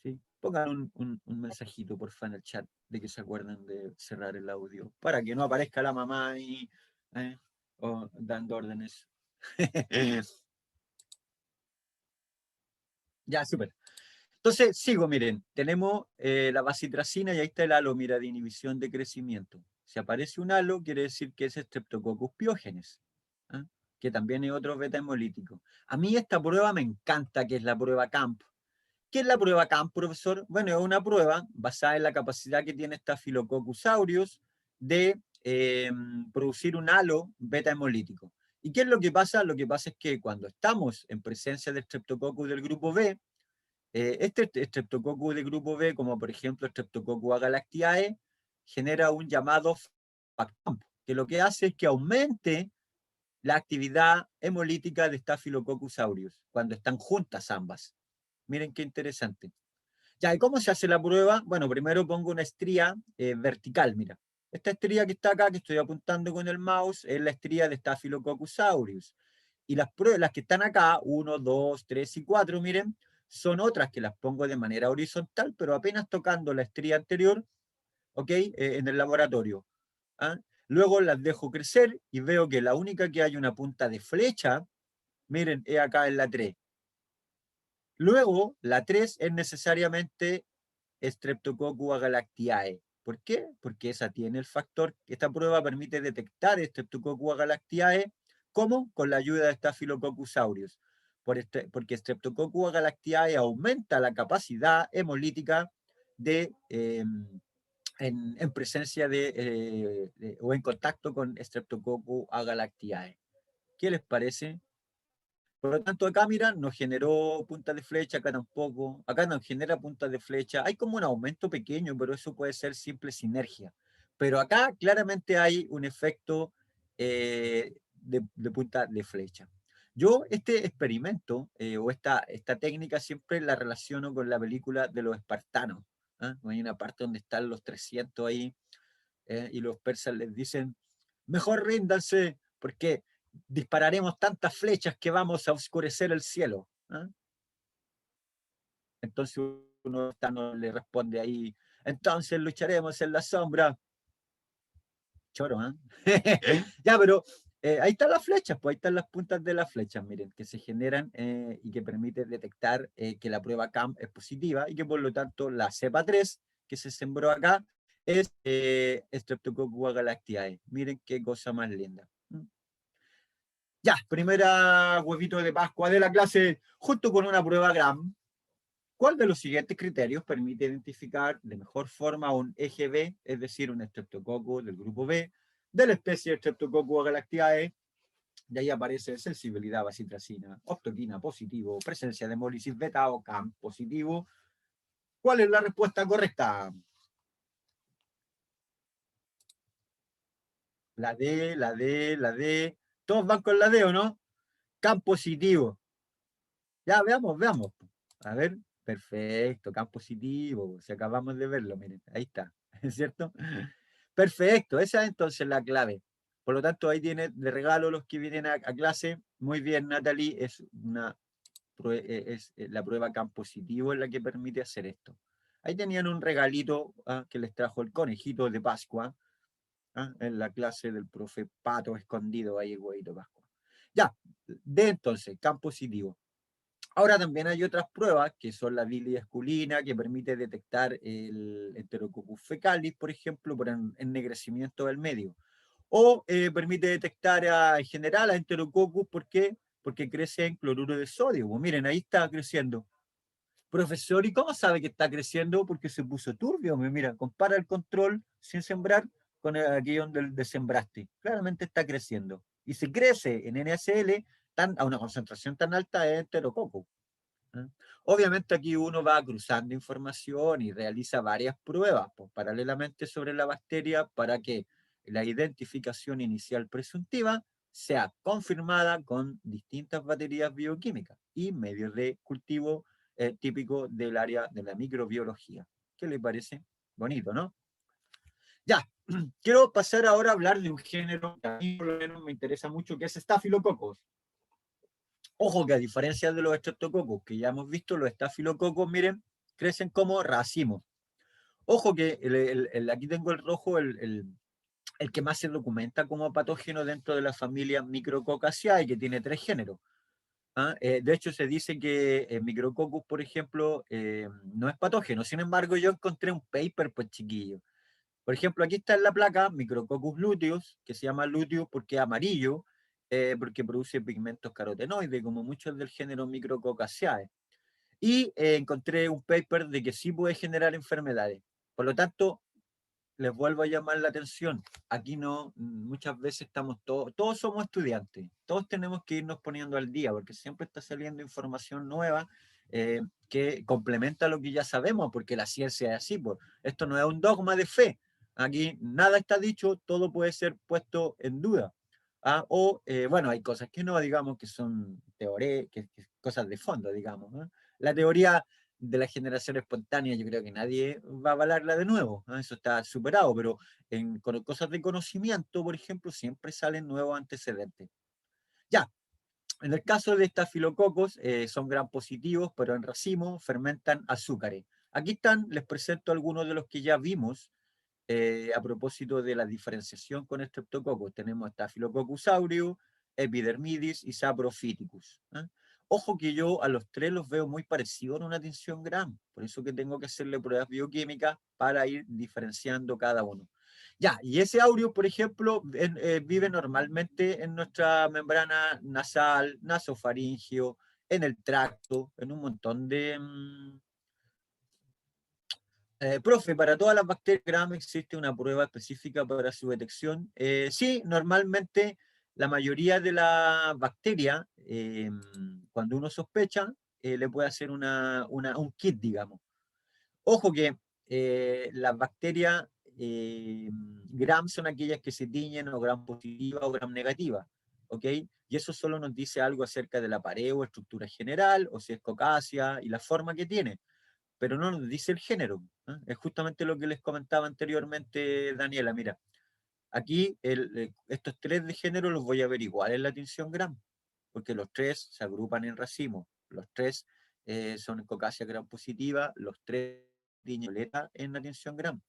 Sí. Pongan un mensajito, porfa, en el chat de que se acuerden de cerrar el audio para que no aparezca la mamá ahí o dando órdenes. Ya, súper. Entonces, sigo, miren, tenemos la bacitracina y ahí está el halo, mira, de inhibición de crecimiento. Si aparece un halo, quiere decir que es Streptococcus pyogenes, que también es otro beta hemolítico. A mí esta prueba me encanta, que es la prueba CAMP. ¿Qué es la prueba CAMP, profesor? Bueno, es una prueba basada en la capacidad que tiene Staphylococcus aureus de producir un halo beta hemolítico. ¿Y qué es lo que pasa? Lo que pasa es que cuando estamos en presencia de Streptococcus del grupo B, este Streptococcus de grupo B, como por ejemplo Streptococcus agalactiae, genera un llamado FACAMP, que lo que hace es que aumente la actividad hemolítica de Staphylococcus aureus, cuando están juntas ambas. Miren qué interesante. Ya, ¿y cómo se hace la prueba? Bueno, primero pongo una estría vertical, mira. Esta estría que está acá, que estoy apuntando con el mouse, es la estría de Staphylococcus aureus. Y las pruebas, las que están acá, 1, 2, 3 y 4, miren, son otras que las pongo de manera horizontal, pero apenas tocando la estría anterior, ¿ok? En el laboratorio. ¿Ah? Luego las dejo crecer y veo que la única que hay una punta de flecha, miren, es acá en la 3. Luego, la 3 es necesariamente Streptococcus agalactiae. ¿Por qué? Porque esa tiene el factor, esta prueba permite detectar Streptococcus agalactiae, ¿cómo? Con la ayuda de Staphylococcus aureus. Porque Streptococcus agalactiae aumenta la capacidad hemolítica en presencia o en contacto con Streptococcus agalactiae. ¿Qué les parece? Por lo tanto, acá, mira, nos generó puntas de flecha, acá tampoco. Acá nos genera puntas de flecha. Hay como un aumento pequeño, pero eso puede ser simple sinergia. Pero acá claramente hay un efecto de punta de flecha. Yo este experimento o esta técnica siempre la relaciono con la película de los espartanos. Hay una parte donde están los 300 ahí y los persas les dicen, mejor ríndanse, porque dispararemos tantas flechas que vamos a oscurecer el cielo. Entonces uno le responde ahí, entonces lucharemos en la sombra. Choro, Ya, pero ahí están las flechas, pues ahí están las puntas de las flechas, miren, que se generan y que permiten detectar que la prueba CAMP es positiva y que por lo tanto la cepa 3 que se sembró acá es Streptococcus agalactiae. Miren qué cosa más linda. Ya, primera huevito de Pascua de la clase, junto con una prueba GRAM. ¿Cuál de los siguientes criterios permite identificar de mejor forma un EGB, es decir, un Streptococcus del grupo B, de la especie Streptococcus agalactiae? De ahí aparece sensibilidad a bacitracina, octoquina positivo, presencia de hemólisis beta o CAMP positivo. ¿Cuál es la respuesta correcta? La D, la D, la D. ¿Todos van con la D o no? CAMP positivo. Ya, veamos, veamos. A ver, perfecto, CAMP positivo. Si acabamos de verlo, miren, ahí está, ¿es cierto? Perfecto, esa es entonces la clave. Por lo tanto, ahí tiene de regalo los que vienen a clase. Muy bien, Natalie, es la prueba CAMP positivo es la que permite hacer esto. Ahí tenían un regalito que les trajo el conejito de Pascua en la clase del profe Pato escondido ahí, el huevito de Pascua. Ya, de entonces, CAMP positivo. Ahora también hay otras pruebas, que son la bilis esculina, que permite detectar el Enterococcus fecalis, por ejemplo, por ennegrecimiento del medio. O permite detectar en general a Enterococcus, ¿por qué? Porque crece en cloruro de sodio. Pues miren, ahí está creciendo. Profesor, ¿y cómo sabe que está creciendo? Porque se puso turbio. Mira, compara el control sin sembrar con aquí donde sembraste. Claramente está creciendo. Y si crece en NaCl a una concentración tan alta de Enterococcus. ¿eh? Obviamente aquí uno va cruzando información y realiza varias pruebas pues, paralelamente sobre la bacteria para que la identificación inicial presuntiva sea confirmada con distintas baterías bioquímicas y medios de cultivo típicos del área de la microbiología. ¿Qué le parece? Bonito, ¿no? Ya, quiero pasar ahora a hablar de un género que a mí por lo menos me interesa mucho, que es Staphylococcus. Ojo que a diferencia de los estreptococos que ya hemos visto, los estafilococos, miren, crecen como racimos. Ojo que aquí tengo el rojo, el que más se documenta como patógeno dentro de la familia Micrococaceae, que tiene 3 géneros. ¿ah? De hecho, se dice que Micrococcus, por ejemplo, no es patógeno. Sin embargo, yo encontré un paper, pues chiquillo. Por ejemplo, aquí está en la placa Micrococcus luteus, que se llama luteus porque es amarillo, porque produce pigmentos carotenoides, como muchos del género Micrococaceae. Y encontré un paper de que sí puede generar enfermedades. Por lo tanto, les vuelvo a llamar la atención. Aquí no, muchas veces estamos todos somos estudiantes, todos tenemos que irnos poniendo al día, porque siempre está saliendo información nueva que complementa lo que ya sabemos, porque la ciencia es así. Pues. Esto no es un dogma de fe. Aquí nada está dicho, todo puede ser puesto en duda. O, bueno, hay cosas que no, digamos, que son teorías, que cosas de fondo, digamos. ¿no? La teoría de la generación espontánea, yo creo que nadie va a avalarla de nuevo, ¿no? Eso está superado, pero con cosas de conocimiento, por ejemplo, siempre salen nuevos antecedentes. Ya, en el caso de estafilococos, son gram positivos, pero en racimo fermentan azúcares. Aquí están, les presento algunos de los que ya vimos a propósito de la diferenciación con estreptococos. Tenemos Staphylococcus aureus, Epidermidis y Saprophyticus. ¿eh? Ojo que yo a los 3 los veo muy parecidos en una tinción gram, por eso que tengo que hacerle pruebas bioquímicas para ir diferenciando cada uno. Ya, y ese aureus, por ejemplo, vive normalmente en nuestra membrana nasal, nasofaringeo, en el tracto, en un montón de, profe, para todas las bacterias Gram existe una prueba específica para su detección. Sí, normalmente la mayoría de las bacterias, cuando uno sospecha, le puede hacer un kit, digamos. Ojo que las bacterias Gram son aquellas que se tiñen o Gram positiva o Gram negativa, ¿ok? Y eso solo nos dice algo acerca de la pared o estructura general, o si es cocácea y la forma que tiene, pero no nos dice el género. ¿eh? Es justamente lo que les comentaba anteriormente, Daniela. Mira, aquí estos 3 de género los voy a averiguar en la tinción Gram, porque los 3 se agrupan en racimo, los 3 son cocácea Gram positiva, los 3 violeta en la tinción Gram.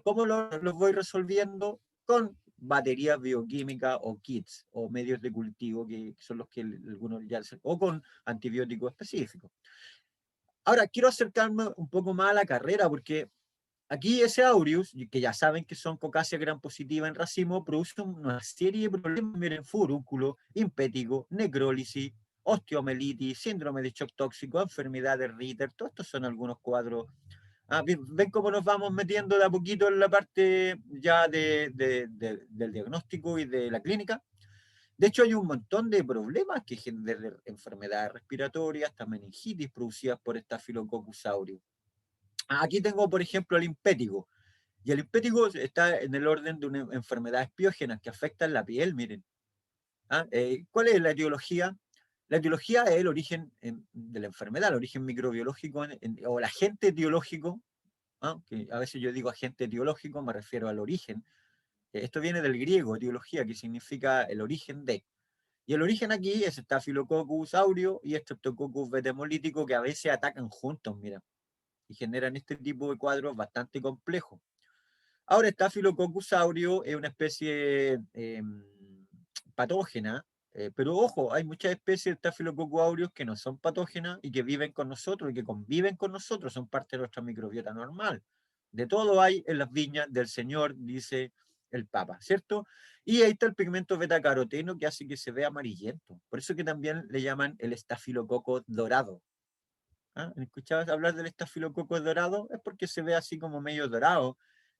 ¿Cómo los voy resolviendo? Con baterías bioquímicas o kits o medios de cultivo, que son los que algunos ya, o con antibióticos específicos. Ahora, quiero acercarme un poco más a la carrera, porque aquí ese aureus, que ya saben que son cocácea gram positiva en racimo, produce una serie de problemas, miren, furúnculo, impético, necrólisis, osteomelitis, síndrome de shock tóxico, enfermedad de Ritter, todos estos son algunos cuadros. ¿Ven cómo nos vamos metiendo de a poquito en la parte ya del diagnóstico y de la clínica? De hecho, hay un montón de problemas que generan enfermedades respiratorias, hasta meningitis producidas por Staphylococcus aureus. Aquí tengo, por ejemplo, el impético. Y el impético está en el orden de una enfermedades piógenas que afectan la piel, miren. ¿Cuál es la etiología? La etiología es el origen de la enfermedad, el origen microbiológico o el agente etiológico, que a veces yo digo agente etiológico, me refiero al origen. Esto viene del griego, etiología, que significa el origen de. Y el origen aquí es Staphylococcus aureus y Streptococcus beta-hemolítico, que a veces atacan juntos, mira, y generan este tipo de cuadros bastante complejos. Ahora, Staphylococcus aureus es una especie patógena Pero ojo, hay muchas especies de Staphylococcus aureus que no son patógenas y que viven con nosotros y que conviven con nosotros, son parte de nuestra microbiota normal. De todo hay en las viñas del Señor, dice el Papa, ¿cierto? Y ahí está el pigmento betacaroteno que hace que se vea amarillento. Por eso que también le llaman el estafilococo dorado. ¿Ah? ¿Escuchabas hablar del estafilococo dorado? Es porque se ve así como medio dorado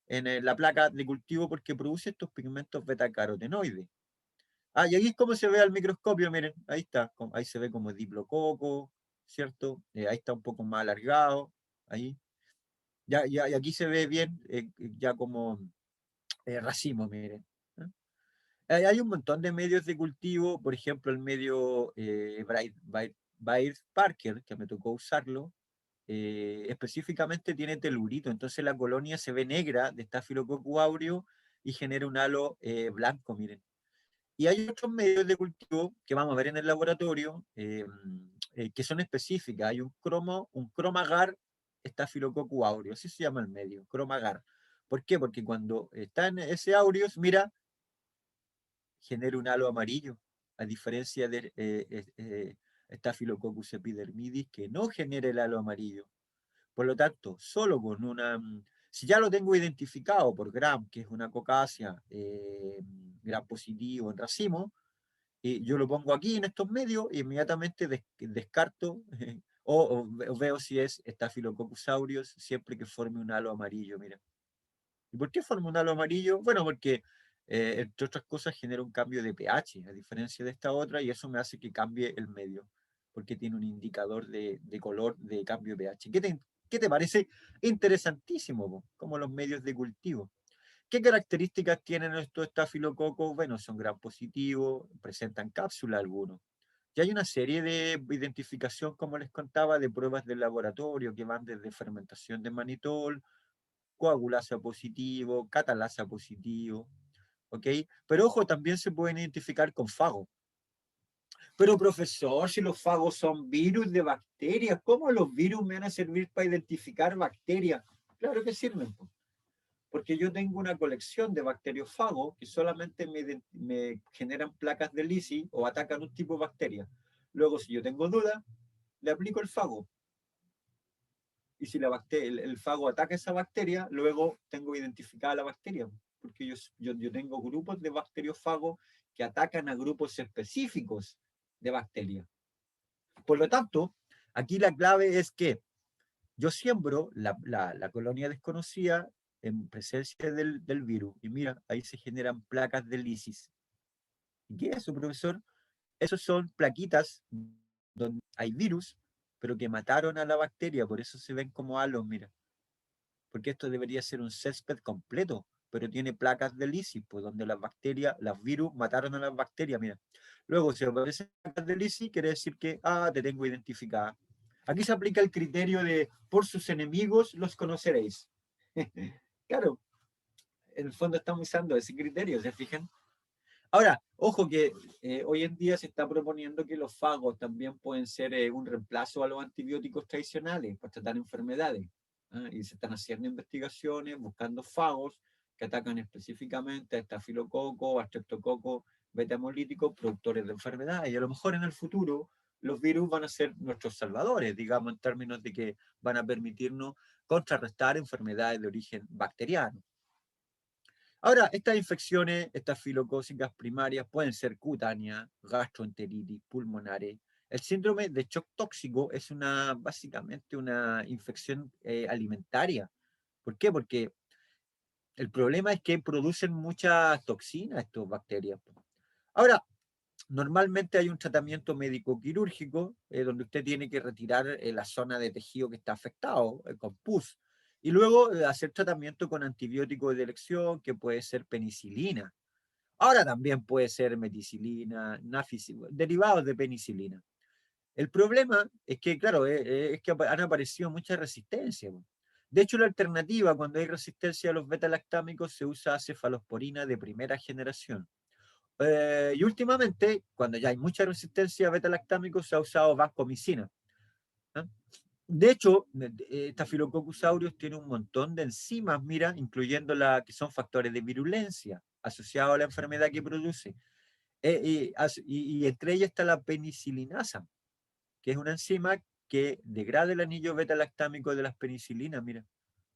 en la placa de cultivo porque produce estos pigmentos betacarotenoides. Ah, y aquí es como se ve al microscopio, miren, ahí está, ahí se ve como diplococo, ¿cierto? Ahí está un poco más alargado, ahí. Y aquí se ve bien, ya como racimo, miren. ¿Eh? Hay un montón de medios de cultivo, por ejemplo, el medio Baird Parker, que me tocó usarlo, específicamente tiene telurito, entonces la colonia se ve negra de Staphylococcus aureus y genera un halo blanco, miren. Y hay otros medios de cultivo que vamos a ver en el laboratorio que son específicas. Hay un cromagar Staphylococcus aureus, así se llama el medio, cromagar. ¿Por qué? Porque cuando está en ese aureus, mira, genera un halo amarillo, a diferencia de Staphylococcus epidermidis, que no genera el halo amarillo. Por lo tanto, solo con una... Si ya lo tengo identificado por Gram, que es una cocácea Gram positivo en racimo, y yo lo pongo aquí en estos medios y inmediatamente descarto o veo si es Staphylococcus aureus siempre que forme un halo amarillo, mira. ¿Y por qué forma un halo amarillo? Bueno, porque entre otras cosas genera un cambio de pH, a diferencia de esta otra, y eso me hace que cambie el medio, porque tiene un indicador de color de cambio de pH. ¿Qué te parece? Interesantísimo, como los medios de cultivo. ¿Qué características tienen estos estafilococos? Bueno, son gram positivos, presentan cápsula algunos. Y hay una serie de identificación, como les contaba, de pruebas de laboratorio que van desde fermentación de manitol, coagulasa positivo, catalasa positivo, ¿ok? Pero ojo, también se pueden identificar con fagos. Pero profesor, si los fagos son virus de bacterias, ¿cómo los virus me van a servir para identificar bacterias? Claro que sirven, porque yo tengo una colección de bacteriófagos que solamente me generan placas de Lisi o atacan un tipo de bacteria. Luego, si yo tengo duda, le aplico el fago. Y si el fago ataca esa bacteria, luego tengo identificada la bacteria, porque yo tengo grupos de bacteriófagos que atacan a grupos específicos de bacterias. Por lo tanto, aquí la clave es que yo siembro la colonia desconocida en presencia del virus. Y mira, ahí se generan placas de lisis. ¿Y qué es eso, profesor? Esos son plaquitas donde hay virus, pero que mataron a la bacteria, por eso se ven como halos, mira. Porque esto debería ser un césped completo, pero tiene placas de lisis, pues donde las bacterias, los virus mataron a las bacterias, mira. Luego, si aparecen placas de lisis, quiere decir que, te tengo identificada. Aquí se aplica el criterio de por sus enemigos los conoceréis. Claro, en el fondo estamos usando ese criterio, ¿se fijan? Ahora, ojo que hoy en día se está proponiendo que los fagos también pueden ser un reemplazo a los antibióticos tradicionales para tratar enfermedades. Y se están haciendo investigaciones buscando fagos que atacan específicamente a estafilococo, a streptococo, beta-hemolíticos, productores de enfermedades. Y a lo mejor en el futuro los virus van a ser nuestros salvadores, digamos, en términos de que van a permitirnos contrarrestar enfermedades de origen bacteriano. Ahora, estas infecciones, estas filocócicas primarias, pueden ser cutáneas, gastroenteritis, pulmonares. El síndrome de shock tóxico es básicamente una infección alimentaria. ¿Por qué? Porque el problema es que producen muchas toxinas estas bacterias. Ahora, normalmente hay un tratamiento médico-quirúrgico donde usted tiene que retirar la zona de tejido que está afectado con pus y luego hacer tratamiento con antibióticos de elección que puede ser penicilina. Ahora también puede ser meticilina, derivados de penicilina. El problema es que, claro, es que han aparecido muchas resistencias. De hecho, la alternativa cuando hay resistencia a los beta-lactámicos se usa cefalosporina de primera generación. Y últimamente, cuando ya hay mucha resistencia a beta-lactámicos, se ha usado vancomicina. ¿Ah? De hecho, Staphylococcus aureus tiene un montón de enzimas, mira, incluyendo la que son factores de virulencia asociados a la enfermedad que produce. Y entre ellas está la penicilinasa, que es una enzima que degrada el anillo beta-lactámico de las penicilinas, mira.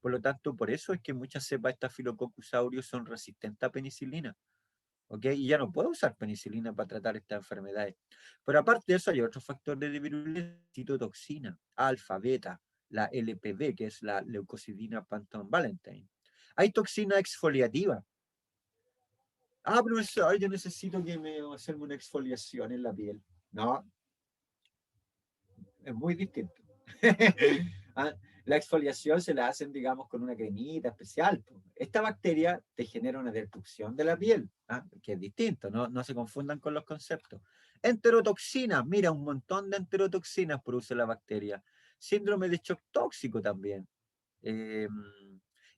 Por lo tanto, por eso es que muchas cepas de Staphylococcus aureus son resistentes a penicilina. ¿Ok? Y ya no puedo usar penicilina para tratar estas enfermedades. Pero aparte de eso, hay otros factores de virulencia, citotoxina, alfa, beta, la LPB, que es la leucocidina Panton Valentine. Hay toxina exfoliativa. Profesor, yo necesito hacerme una exfoliación en la piel. No, es muy distinto. La exfoliación se la hacen, digamos, con una cremita especial. Esta bacteria te genera una destrucción de la piel, que es distinto, no se confundan con los conceptos. Enterotoxinas, mira, un montón de enterotoxinas produce la bacteria. Síndrome de shock tóxico también.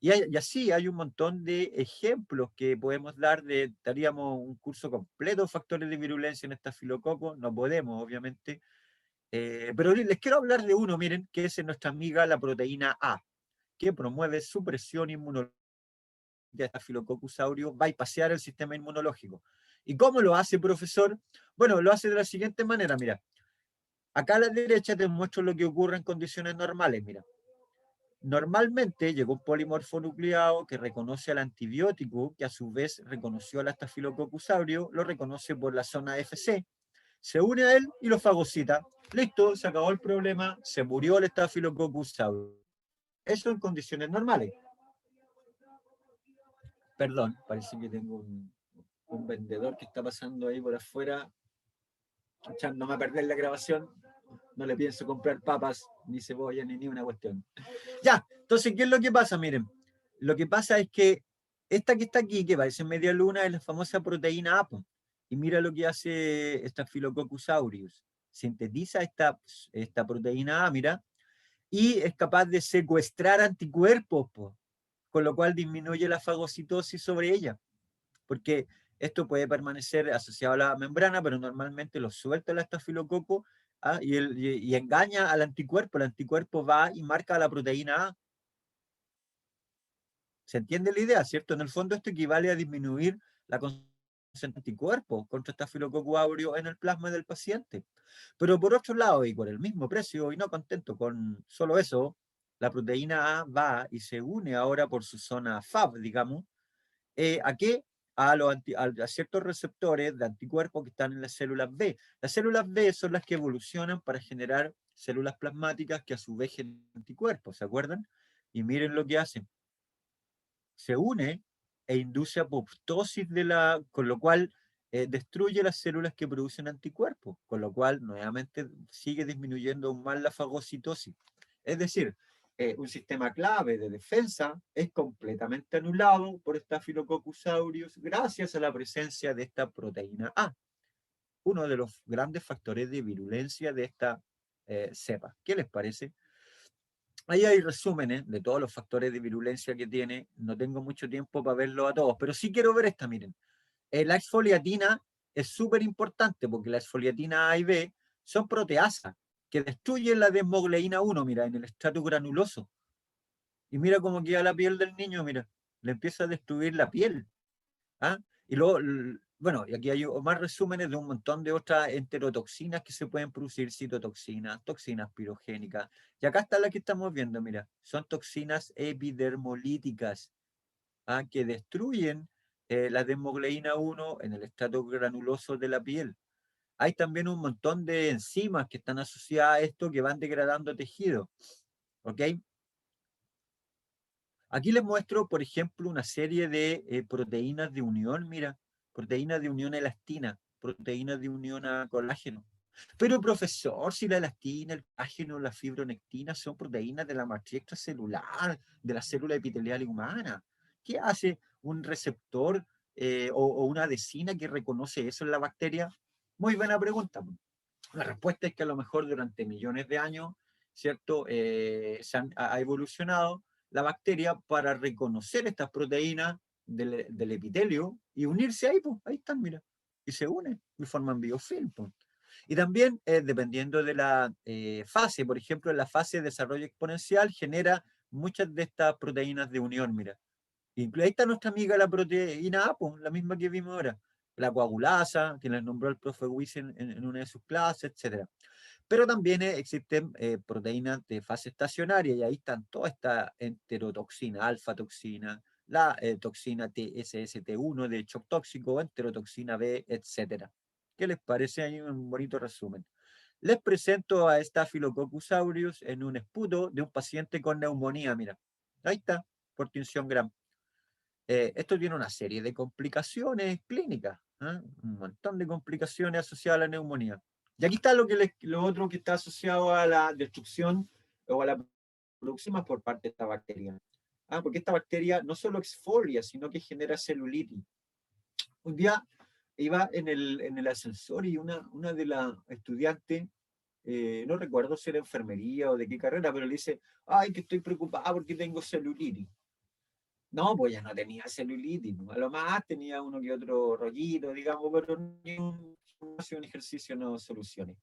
Y así hay un montón de ejemplos que podemos dar, daríamos un curso completo de factores de virulencia en estafilococo, no podemos, obviamente, pero les quiero hablar de uno, miren, que es nuestra amiga la proteína A, que promueve supresión inmunológica de Staphylococcus aureus, bypassear el sistema inmunológico. ¿Y cómo lo hace, profesor? Bueno, lo hace de la siguiente manera, mira. Acá a la derecha te muestro lo que ocurre en condiciones normales, mira. Normalmente llegó un polimorfo nucleado que reconoce al antibiótico, que a su vez reconoció al Staphylococcus aureus, lo reconoce por la zona FC, se une a él y lo fagocita. Listo, se acabó el problema, se murió el Staphylococcus aureus. Eso en condiciones normales. Perdón, parece que tengo un vendedor que está pasando ahí por afuera, echándome a perder la grabación. No le pienso comprar papas, ni cebolla, ni una cuestión. Ya, entonces, ¿qué es lo que pasa? Miren, lo que pasa es que esta que está aquí, que parece media luna, es la famosa proteína A. Y mira lo que hace Staphylococcus aureus. Sintetiza esta proteína A, mira, y es capaz de secuestrar anticuerpos, con lo cual disminuye la fagocitosis sobre ella. Porque esto puede permanecer asociado a la membrana, pero normalmente lo suelta el estafilococo y engaña al anticuerpo. El anticuerpo va y marca la proteína A. ¿Se entiende la idea, cierto? En el fondo esto equivale a disminuir la concentración de anticuerpos contra Staphylococcus aureus en el plasma del paciente. Pero por otro lado, y por el mismo precio, y no contento con solo eso, la proteína A va y se une ahora por su zona FAB, digamos, ¿a qué? A ciertos receptores de anticuerpos que están en las células B. Las células B son las que evolucionan para generar células plasmáticas que a su vez generan anticuerpos, ¿se acuerdan? Y miren lo que hacen. Se une e induce apoptosis con lo cual destruye las células que producen anticuerpos, con lo cual nuevamente sigue disminuyendo aún más la fagocitosis. Es decir, un sistema clave de defensa es completamente anulado por Staphylococcus aureus gracias a la presencia de esta proteína A, uno de los grandes factores de virulencia de esta cepa. ¿Qué les parece? Ahí hay resúmenes de todos los factores de virulencia que tiene. No tengo mucho tiempo para verlo a todos, pero sí quiero ver esta, miren. La exfoliatina es súper importante porque la exfoliatina A y B son proteasas que destruyen la desmogleína 1, mira, en el estrato granuloso. Y mira cómo queda la piel del niño, mira. Le empieza a destruir la piel. Y luego, bueno, y aquí hay más resúmenes de un montón de otras enterotoxinas que se pueden producir, citotoxinas, toxinas pirogénicas. Y acá está la que estamos viendo, mira, son toxinas epidermolíticas que destruyen la desmogleína 1 en el estrato granuloso de la piel. Hay también un montón de enzimas que están asociadas a esto que van degradando tejido. ¿Ok? Aquí les muestro, por ejemplo, una serie de proteínas de unión, mira, proteínas de unión a elastina, proteínas de unión a colágeno. Pero profesor, si la elastina, el colágeno, la fibronectina son proteínas de la matriz extracelular, de la célula epitelial humana. ¿Qué hace un receptor o una adhesina que reconoce eso en la bacteria? Muy buena pregunta. La respuesta es que a lo mejor durante millones de años, ¿cierto? Ha evolucionado la bacteria para reconocer estas proteínas del epitelio y unirse ahí, pues, ahí están, mira, y se unen y forman biofilm. Pues. Y también, dependiendo de la fase, por ejemplo, en la fase de desarrollo exponencial, genera muchas de estas proteínas de unión, mira. Y ahí está nuestra amiga la proteína A, pues, la misma que vimos ahora. la coagulasa, que les nombró el profe Wyss en una de sus clases, etc. Pero también existen proteínas de fase estacionaria, y ahí están toda esta enterotoxina, alfa-toxina, la toxina TSST1 de shock tóxico, enterotoxina B, etc. ¿Qué les parece? Hay un bonito resumen. Les presento a Staphylococcus aureus en un esputo de un paciente con neumonía, mira. Ahí está, por tinción Gram. Esto tiene una serie de complicaciones clínicas, ¿eh? Un montón de complicaciones asociadas a la neumonía. Y aquí está lo otro que está asociado a la destrucción o a la producción por parte de esta bacteria. Porque esta bacteria no solo exfolia, sino que genera celulitis. Un día iba en el ascensor y una de las estudiantes, no recuerdo si era enfermería o de qué carrera, pero le dice, ay, que estoy preocupada porque tengo celulitis. No, pues ya no tenía celulitis, ¿no? A lo más tenía uno que otro rollito, digamos, pero ni un ejercicio no solucione.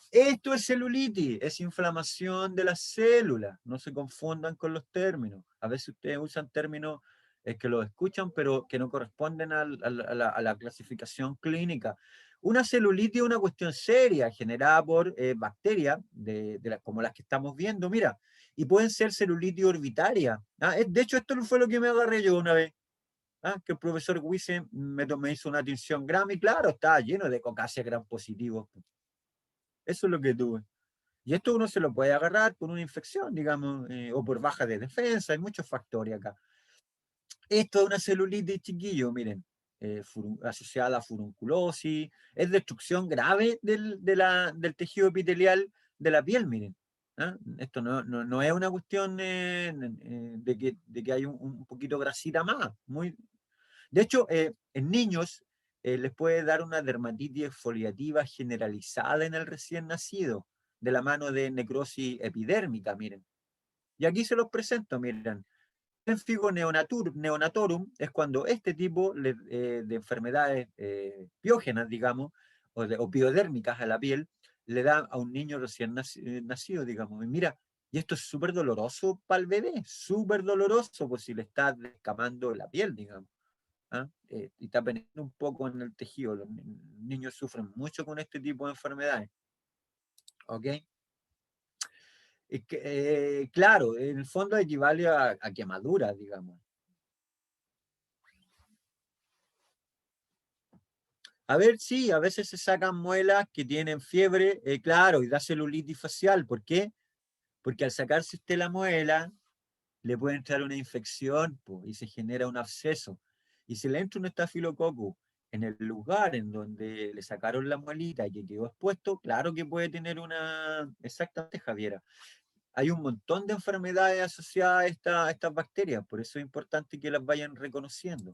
Esto es celulitis, es inflamación de las células, no se confundan con los términos. A veces ustedes usan términos que los escuchan, pero que no corresponden a la clasificación clínica. Una celulitis es una cuestión seria, generada por bacterias, como las que estamos viendo, mira, y pueden ser celulitis orbitaria. De hecho, esto fue lo que me agarré yo una vez. Que el profesor Wyss me hizo una tinción Gram, y claro, estaba lleno de cocacia Gram positivos. Eso es lo que tuve. Y esto uno se lo puede agarrar por una infección, digamos, o por baja de defensa. Hay muchos factores acá. Esto es una celulitis, chiquillo, miren, asociada a furunculosis, es destrucción grave del tejido epitelial de la piel, miren. Esto no es una cuestión de que hay un poquito grasita más. De hecho, en niños les puede dar una dermatitis exfoliativa generalizada en el recién nacido, de la mano de necrosis epidérmica, miren. Y aquí se los presento, miren. Pemphigo neonatorum es cuando este tipo de enfermedades piógenas, digamos, o piodérmicas a la piel, le da a un niño recién nacido, digamos. Y mira, y esto es súper doloroso para el bebé, súper doloroso, pues si le está descamando la piel, digamos. Y está penetrando un poco en el tejido. Los niños sufren mucho con este tipo de enfermedades. ¿Ok? Claro, en el fondo equivale a quemaduras, digamos. A ver, sí, a veces se sacan muelas que tienen fiebre, claro, y da celulitis facial. ¿Por qué? Porque al sacarse usted la muela, le puede entrar una infección y se genera un absceso. Y si le entra un estafilococo en el lugar en donde le sacaron la muelita y que quedó expuesto, claro que puede tener una... Exactamente, Javiera. Hay un montón de enfermedades asociadas a estas bacterias, por eso es importante que las vayan reconociendo.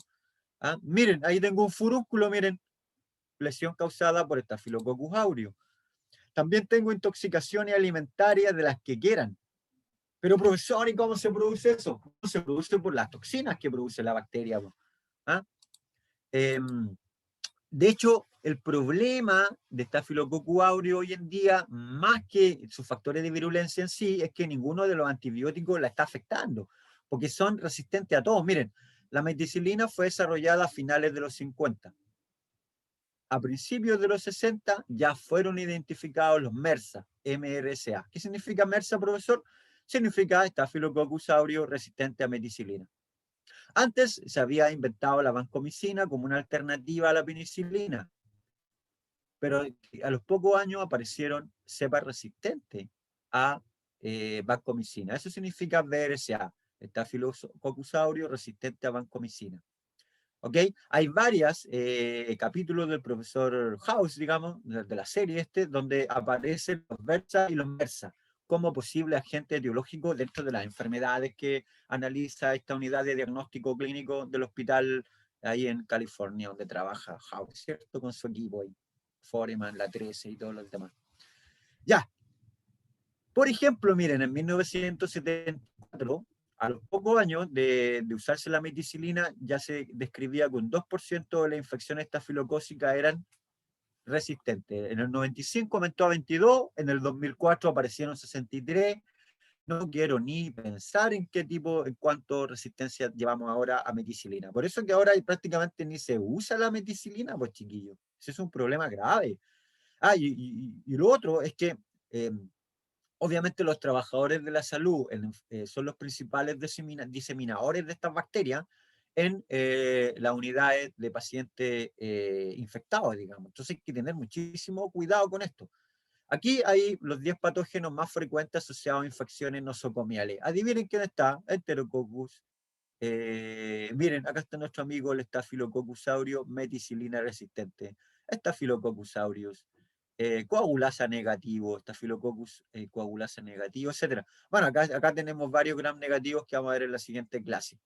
Miren, ahí tengo un furúnculo, miren, lesión causada por Staphylococcus aureus. También tengo intoxicaciones alimentarias de las que quieran. Pero profesor, ¿y cómo se produce eso? Se produce por las toxinas que produce la bacteria. De hecho, el problema de Staphylococcus aureus hoy en día, más que sus factores de virulencia en sí, es que ninguno de los antibióticos la está afectando, porque son resistentes a todos. Miren, la meticilina fue desarrollada a finales de los 50. A principios de los 60 ya fueron identificados los MRSA, MRSA. ¿Qué significa MRSA, profesor? Significa Staphylococcus aureus resistente a meticilina. Antes se había inventado la vancomicina como una alternativa a la penicilina, pero a los pocos años aparecieron cepas resistentes a vancomicina. Eso significa BRCA, Staphylococcus aureus resistente a vancomicina. ¿Ok? Hay varios capítulos del profesor House, digamos, de la serie donde aparecen los VERSA y los MERSA como posible agente etiológico dentro de las enfermedades que analiza esta unidad de diagnóstico clínico del hospital ahí en California, donde trabaja House, ¿cierto? Con su equipo ahí, Foreman, la 13 y todos los demás. Ya. Por ejemplo, miren, en 1974, a los pocos años de usarse la meticilina, ya se describía que un 2% de las infecciones estafilocócicas eran resistentes. En el 95 aumentó a 22, en el 2004 aparecieron 63, no quiero ni pensar en en cuánto resistencia llevamos ahora a meticilina. Por eso que ahora prácticamente ni se usa la meticilina, pues chiquillos. Ese es un problema grave. Y lo otro es que obviamente los trabajadores de la salud son los principales diseminadores de estas bacterias en las unidades de pacientes infectados, digamos. Entonces hay que tener muchísimo cuidado con esto. Aquí hay los 10 patógenos más frecuentes asociados a infecciones nosocomiales. Adivinen quién está, Enterococcus. Miren, acá está nuestro amigo el Staphylococcus aureus meticilina resistente. Staphylococcus aureus, coagulasa negativo, Staphylococcus coagulasa negativo, etc. Bueno, acá tenemos varios gram negativos que vamos a ver en la siguiente clase.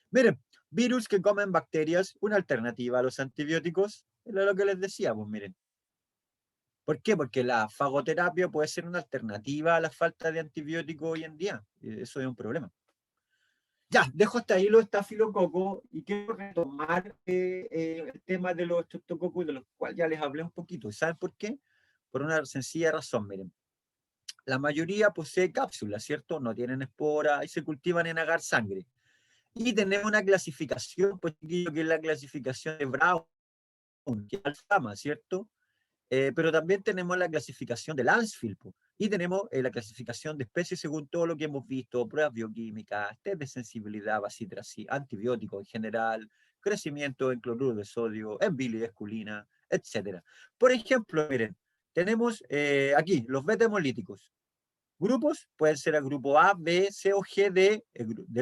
Miren, virus que comen bacterias, una alternativa a los antibióticos, es lo que les decía, pues miren. ¿Por qué? Porque la fagoterapia puede ser una alternativa a la falta de antibióticos hoy en día. Eso es un problema. Ya, dejo hasta ahí los estafilococos y quiero retomar el tema de los estreptococos, de los cuales ya les hablé un poquito. ¿Saben por qué? Por una sencilla razón, miren. La mayoría posee cápsulas, ¿cierto? No tienen esporas y se cultivan en agar sangre. Y tenemos una clasificación, pues, que es la clasificación de Brown, que es Alfama, ¿cierto? Pero también tenemos la clasificación de Lancefield, y tenemos la clasificación de especies según todo lo que hemos visto, pruebas bioquímicas, test de sensibilidad, bacitracina, antibióticos en general, crecimiento en cloruro de sodio, en biliesculina, etc. Por ejemplo, miren, tenemos aquí los beta hemolíticos. Grupos pueden ser el grupo A, B, C o G de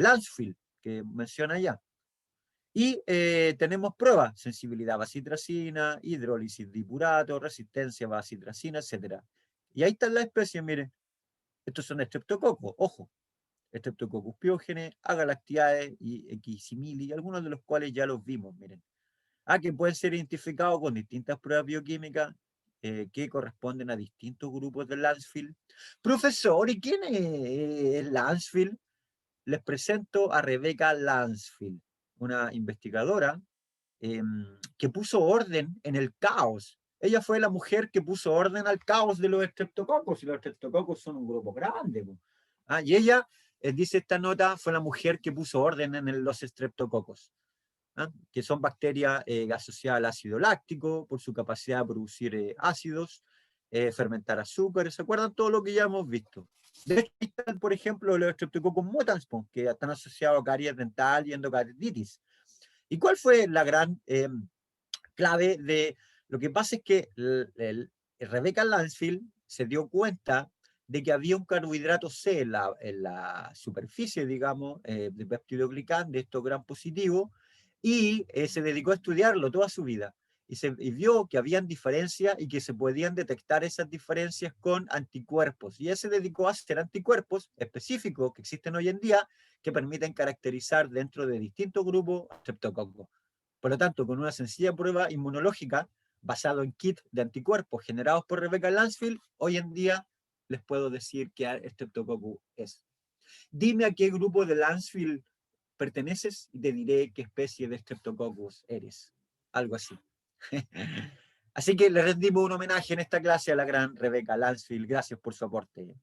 Lancefield, que menciona ya. Y tenemos pruebas, sensibilidad a bacitracina, hidrólisis de hipurato, resistencia a bacitracina, etc. Y ahí están las especies, miren. Estos son estreptococos, ojo. Streptococcus pyogenes, Agalactiae y Ximili, algunos de los cuales ya los vimos, miren. Que pueden ser identificados con distintas pruebas bioquímicas que corresponden a distintos grupos de Lancefield. Profesor, ¿y quién es Lancefield? Les presento a Rebecca Lancefield, una investigadora que puso orden en el caos. Ella fue la mujer que puso orden al caos de los estreptococos, y los estreptococos son un grupo grande. Y ella, dice esta nota, fue la mujer que puso orden en los estreptococos, que son bacterias asociadas al ácido láctico por su capacidad de producir ácidos, fermentar azúcar. ¿Se acuerdan todo lo que ya hemos visto? De hecho, están, por ejemplo, los Streptococcus mutans, que están asociados a caries dental y endocarditis. ¿Y cuál fue la gran clave de lo que pasa? Es que Rebecca Lancefield se dio cuenta de que había un carbohidrato C en la superficie, digamos, de peptidoglicán, de estos gram positivos, y se dedicó a estudiarlo toda su vida. Y vio que habían diferencias y que se podían detectar esas diferencias con anticuerpos. Y ella se dedicó a hacer anticuerpos específicos que existen hoy en día que permiten caracterizar dentro de distintos grupos streptococos. Por lo tanto, con una sencilla prueba inmunológica basado en kit de anticuerpos generados por Rebecca Lancefield, hoy en día les puedo decir que Streptococcus es. Dime a qué grupo de Lancefield perteneces y te diré qué especie de Streptococcus eres. Algo así. Así que le rendimos un homenaje en esta clase a la gran Rebecca Lancefield. Gracias por su aporte.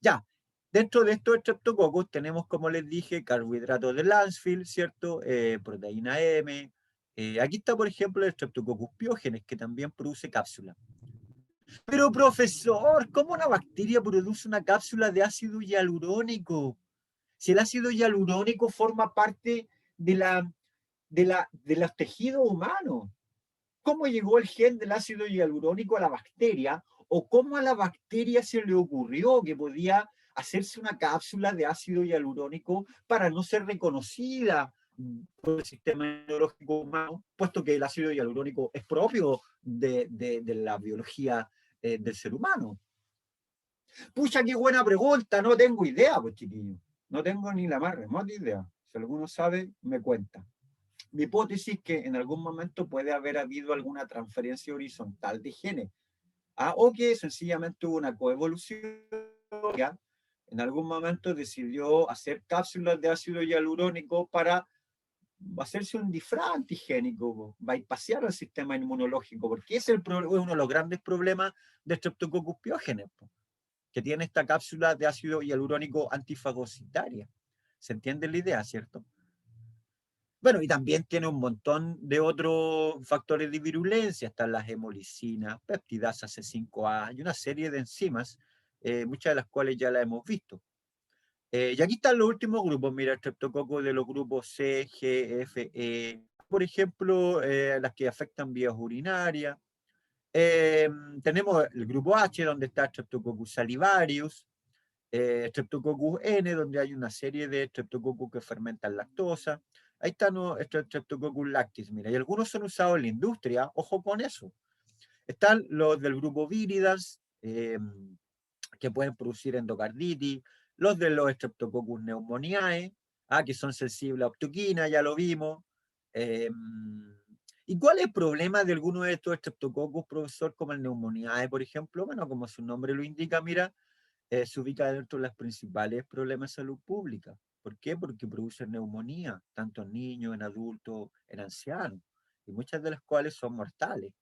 Ya, dentro de estos Streptococcus tenemos, como les dije, carbohidratos de Lancefield, ¿cierto? Proteína M. Aquí está, por ejemplo, el Streptococcus pyogenes, que también produce cápsula. Pero, profesor, ¿cómo una bacteria produce una cápsula de ácido hialurónico? Si el ácido hialurónico forma parte de los tejidos humanos. ¿Cómo llegó el gen del ácido hialurónico a la bacteria? ¿O cómo a la bacteria se le ocurrió que podía hacerse una cápsula de ácido hialurónico para no ser reconocida por el sistema inmunológico humano, puesto que el ácido hialurónico es propio de la biología del ser humano? Pucha, qué buena pregunta, no tengo idea, pues chiquillo. No tengo ni la más remota idea. Si alguno sabe, me cuenta. Mi hipótesis es que en algún momento puede haber habido alguna transferencia horizontal de genes, o que sencillamente hubo una coevolución. En algún momento decidió hacer cápsulas de ácido hialurónico para hacerse un disfraz antigénico, bypassear el sistema inmunológico, porque ese es uno de los grandes problemas de Streptococcus pyogenes. que tiene esta cápsula de ácido hialurónico antifagocitaria. ¿Se entiende la idea, cierto? Bueno, y también tiene un montón de otros factores de virulencia. Están las hemolicinas, peptidasa C5A y una serie de enzimas, muchas de las cuales ya las hemos visto. Y aquí están los últimos grupos. Mira, el streptococo de los grupos C, G, F, E. Por ejemplo, las que afectan vías urinarias. Tenemos el grupo H, donde está Streptococcus salivarius, Streptococcus N, donde hay una serie de Streptococcus que fermentan lactosa. Ahí están los Streptococcus lactis, mira, y algunos son usados en la industria, ojo con eso. Están los del grupo Viridas, que pueden producir endocarditis, los de los Streptococcus pneumoniae, que son sensibles a optoquina, ya lo vimos. ¿Y cuál es el problema de alguno de estos Streptococcus, profesor, como el pneumoniae, por ejemplo? Bueno, como su nombre lo indica, mira, se ubica dentro de los principales problemas de salud pública. ¿Por qué? Porque producen neumonía, tanto en niños, en adultos, en ancianos, y muchas de las cuales son mortales.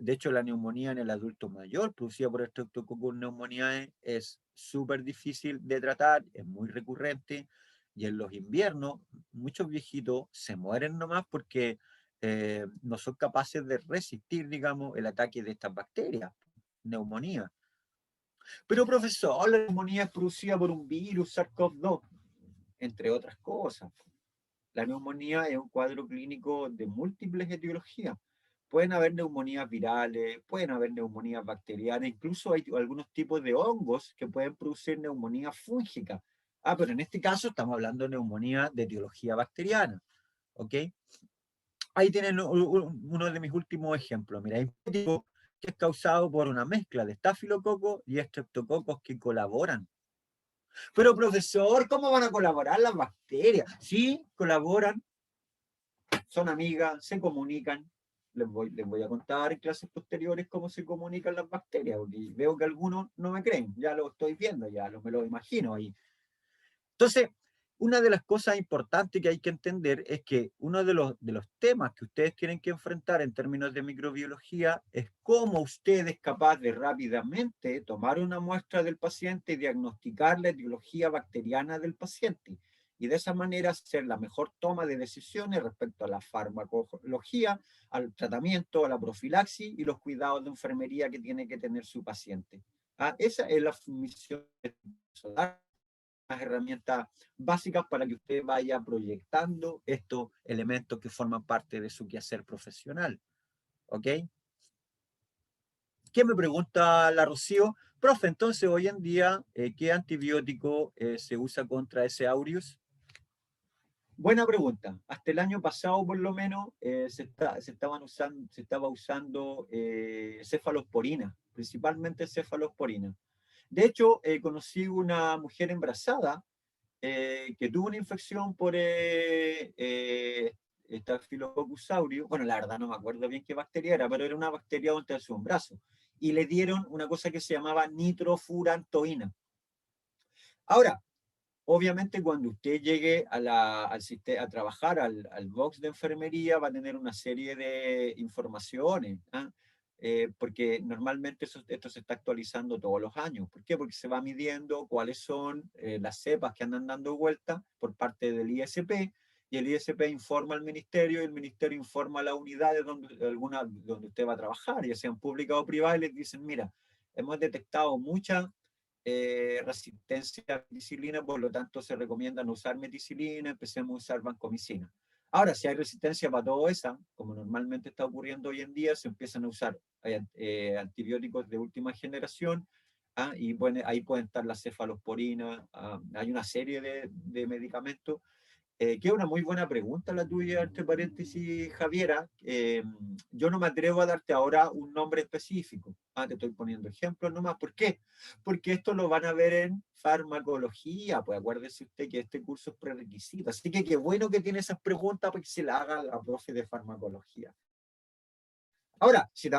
De hecho, la neumonía en el adulto mayor, producida por Streptococcus pneumoniae, es súper difícil de tratar, es muy recurrente, y en los inviernos, muchos viejitos se mueren nomás porque no son capaces de resistir, digamos, el ataque de estas bacterias, neumonía. Pero profesor, la neumonía es producida por un virus, SARS-CoV-2, entre otras cosas. La neumonía es un cuadro clínico de múltiples etiologías. Pueden haber neumonías virales, pueden haber neumonías bacterianas, incluso hay algunos tipos de hongos que pueden producir neumonía fúngica. Pero en este caso estamos hablando de neumonía de etiología bacteriana. ¿Ok? Ahí tienen uno de mis últimos ejemplos. Mira, hay un tipo que es causado por una mezcla de estafilococos y estreptococos que colaboran. Pero profesor, ¿cómo van a colaborar las bacterias? Sí, colaboran, son amigas, se comunican. Les voy a contar en clases posteriores cómo se comunican las bacterias, porque veo que algunos no me creen, ya lo estoy viendo, me lo imagino ahí. Entonces, una de las cosas importantes que hay que entender es que uno de los temas que ustedes tienen que enfrentar en términos de microbiología es cómo usted es capaz de rápidamente tomar una muestra del paciente y diagnosticar la etiología bacteriana del paciente. Y de esa manera hacer la mejor toma de decisiones respecto a la farmacología, al tratamiento, a la profilaxis y los cuidados de enfermería que tiene que tener su paciente. Esa es la misión de las herramientas básicas para que usted vaya proyectando estos elementos que forman parte de su quehacer profesional. ¿Ok? ¿Qué me pregunta la Rocío? Profe, entonces hoy en día, ¿qué antibiótico se usa contra ese aureus? Buena pregunta. Hasta el año pasado, por lo menos, se estaba usando cefalosporina, principalmente cefalosporina. De hecho, conocí una mujer embarazada que tuvo una infección por Staphylococcus aureus. Bueno, la verdad no me acuerdo bien qué bacteria era, pero era una bacteria donde su brazo. Y le dieron una cosa que se llamaba nitrofurantoína. Ahora, obviamente cuando usted llegue a trabajar al box de enfermería va a tener una serie de informaciones, porque normalmente esto se está actualizando todos los años. ¿Por qué? Porque se va midiendo cuáles son las cepas que andan dando vuelta por parte del ISP, y el ISP informa al ministerio, y el ministerio informa a las unidades donde usted va a trabajar, ya sean públicas o privadas, y les dicen, mira, hemos detectado mucha resistencia a meticilina, por lo tanto se recomienda no usar meticilina, empecemos a usar vancomicina. Ahora, si hay resistencia para todo eso, como normalmente está ocurriendo hoy en día, se empiezan a usar antibióticos de última generación, y bueno, ahí pueden estar la cefalosporina, hay una serie de medicamentos. Que es una muy buena pregunta la tuya, entre paréntesis, Javiera. Yo no me atrevo a darte ahora un nombre específico. Te estoy poniendo ejemplos nomás. ¿Por qué? Porque esto lo van a ver en farmacología. Pues acuérdese usted que este curso es prerequisito. Así que qué bueno que tiene esas preguntas para que se las haga la profe de farmacología. Ahora, si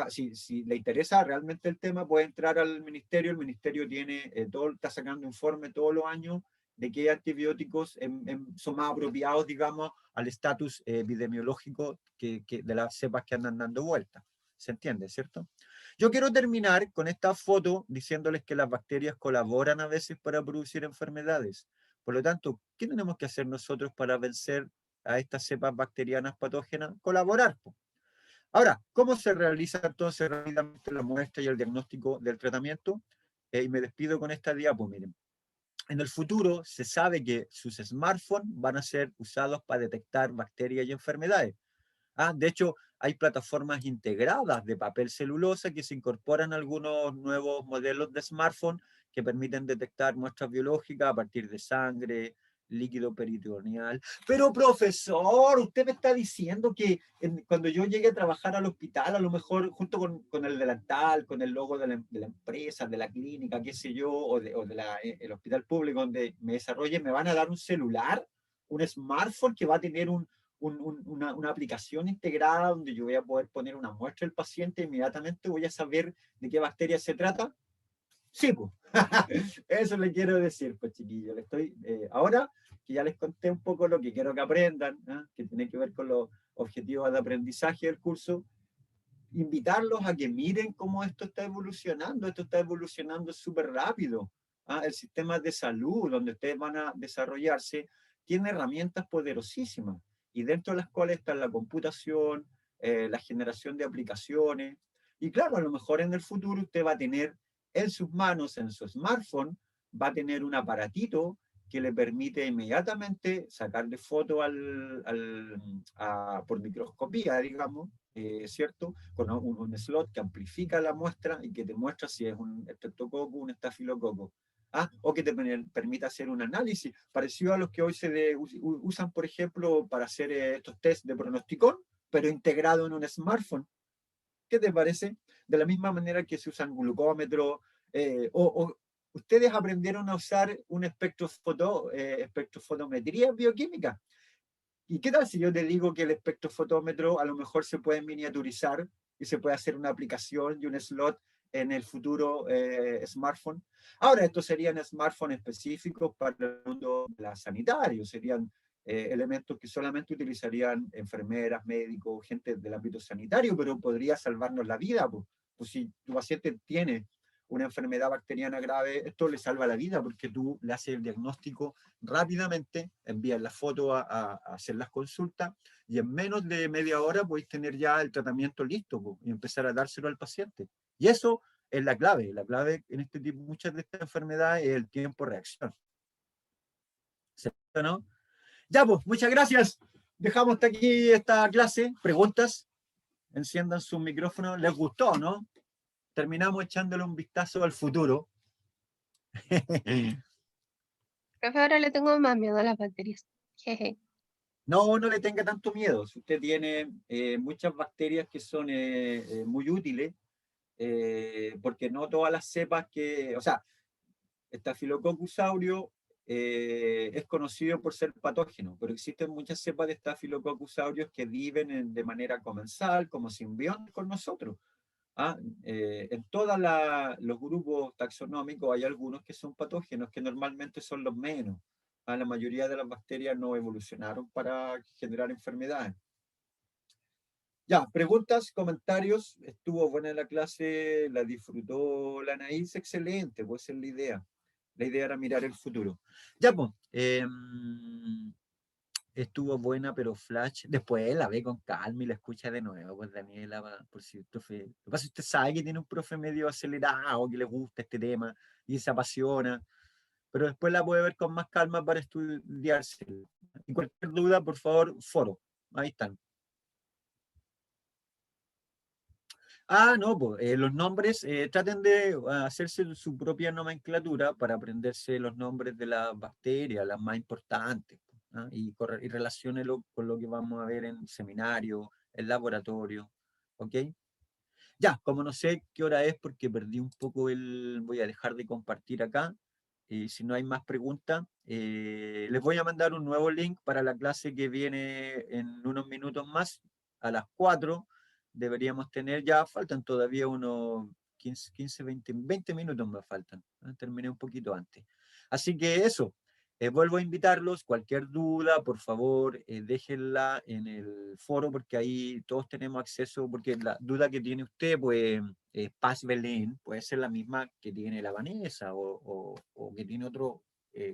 le interesa realmente el tema, puede entrar al ministerio. El ministerio tiene está sacando informe todos los años de qué antibióticos son más apropiados, digamos, al estatus epidemiológico de las cepas que andan dando vuelta. ¿Se entiende, cierto? Yo quiero terminar con esta foto diciéndoles que las bacterias colaboran a veces para producir enfermedades. Por lo tanto, ¿qué tenemos que hacer nosotros para vencer a estas cepas bacterianas patógenas? Colaborar. Ahora, ¿cómo se realiza entonces rápidamente la muestra y el diagnóstico del tratamiento? Y me despido con esta diapo, miren. En el futuro se sabe que sus smartphones van a ser usados para detectar bacterias y enfermedades. De hecho, hay plataformas integradas de papel celulosa que se incorporan a algunos nuevos modelos de smartphone que permiten detectar muestras biológicas a partir de sangre, líquido peritoneal. Pero profesor, usted me está diciendo que cuando yo llegue a trabajar al hospital, a lo mejor junto con el delantal, con el logo de la empresa, de la clínica, qué sé yo, o de el hospital público donde me desarrolle, me van a dar un celular, un smartphone que va a tener una aplicación integrada donde yo voy a poder poner una muestra del paciente, inmediatamente voy a saber de qué bacteria se trata. Sí, pues. Eso le quiero decir, pues chiquillos. Le estoy, ahora que ya les conté un poco lo que quiero que aprendan, que tiene que ver con los objetivos de aprendizaje del curso, invitarlos a que miren cómo esto está evolucionando súper rápido. El sistema de salud, donde ustedes van a desarrollarse, tiene herramientas poderosísimas, y dentro de las cuales está la computación, la generación de aplicaciones, y claro, a lo mejor en el futuro usted va a tener en sus manos, en su smartphone, va a tener un aparatito que le permite inmediatamente sacarle foto por microscopía, digamos, ¿cierto? Con un slot que amplifica la muestra y que te muestra si es un estreptococo o un estafilococo. O que te permita hacer un análisis parecido a los que hoy se usan, por ejemplo, para hacer estos test de pronosticón, pero integrado en un smartphone. ¿Qué te parece? De la misma manera que se usan glucómetros, ustedes aprendieron a usar un espectrofotometría bioquímica. ¿Y qué tal si yo te digo que el espectrofotómetro a lo mejor se puede miniaturizar y se puede hacer una aplicación y un slot en el futuro smartphone? Ahora, estos serían smartphones específicos para el mundo sanitario, serían elementos que solamente utilizarían enfermeras, médicos, gente del ámbito sanitario, pero podría salvarnos la vida. Pues si tu paciente tiene una enfermedad bacteriana grave, esto le salva la vida porque tú le haces el diagnóstico rápidamente, envías la foto a hacer las consultas y en menos de media hora podéis tener ya el tratamiento listo y empezar a dárselo al paciente. Y eso es la clave. La clave en este tipo, muchas de estas enfermedades, es el tiempo de reacción. ¿Cierto, no? Ya, pues, muchas gracias. Dejamos hasta aquí esta clase. ¿Preguntas? Enciendan sus micrófonos. ¿Les gustó, no? Terminamos echándole un vistazo al futuro. Profe, ahora le tengo más miedo a las bacterias. Jeje. No, no le tenga tanto miedo. Si usted tiene muchas bacterias que son muy útiles, porque no todas las cepas que, o sea, Staphylococcus aureus es conocido por ser patógeno, pero existen muchas cepas de Staphylococcus aureus que viven de manera comensal, como simbiontes con nosotros. En todos los grupos taxonómicos hay algunos que son patógenos, que normalmente son los menos. La mayoría de las bacterias no evolucionaron para generar enfermedades. Ya, preguntas, comentarios. Estuvo buena la clase, la disfrutó la Anaís, excelente, pues esa es la idea. La idea era mirar el futuro. Ya, pues, estuvo buena, pero flash. Después la ve con calma y la escucha de nuevo, pues Daniela, por si el profe. Lo que pasa es que usted sabe que tiene un profe medio acelerado, que le gusta este tema y se apasiona, pero después la puede ver con más calma para estudiarse. Y cualquier duda, por favor, foro. Ahí están. No, pues los nombres, traten de hacerse su propia nomenclatura para aprenderse los nombres de las bacterias, las más importantes, y relaciónelo con lo que vamos a ver en seminario, en laboratorio, ¿ok? Ya, como no sé qué hora es porque perdí un poco voy a dejar de compartir acá, y si no hay más preguntas, les voy a mandar un nuevo link para la clase que viene en unos minutos más, a las 4, deberíamos tener, ya faltan todavía unos 15, 20 minutos me faltan, terminé un poquito antes. Así que eso, Vuelvo a invitarlos, cualquier duda, por favor, déjenla en el foro, porque ahí todos tenemos acceso, porque la duda que tiene usted, pues, Paz Belén, puede ser la misma que tiene la Vanessa, o que tiene otro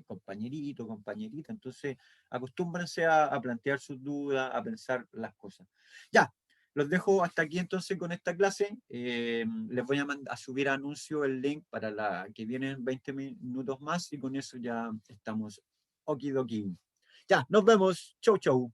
compañerito, compañerita. Entonces, acostúmbrense a plantear sus dudas, a pensar las cosas. Ya, los dejo hasta aquí entonces con esta clase. Les voy a subir anuncio el link para la que vienen 20 minutos más y con eso ya estamos okidoki. Ya, nos vemos. Chau, chau.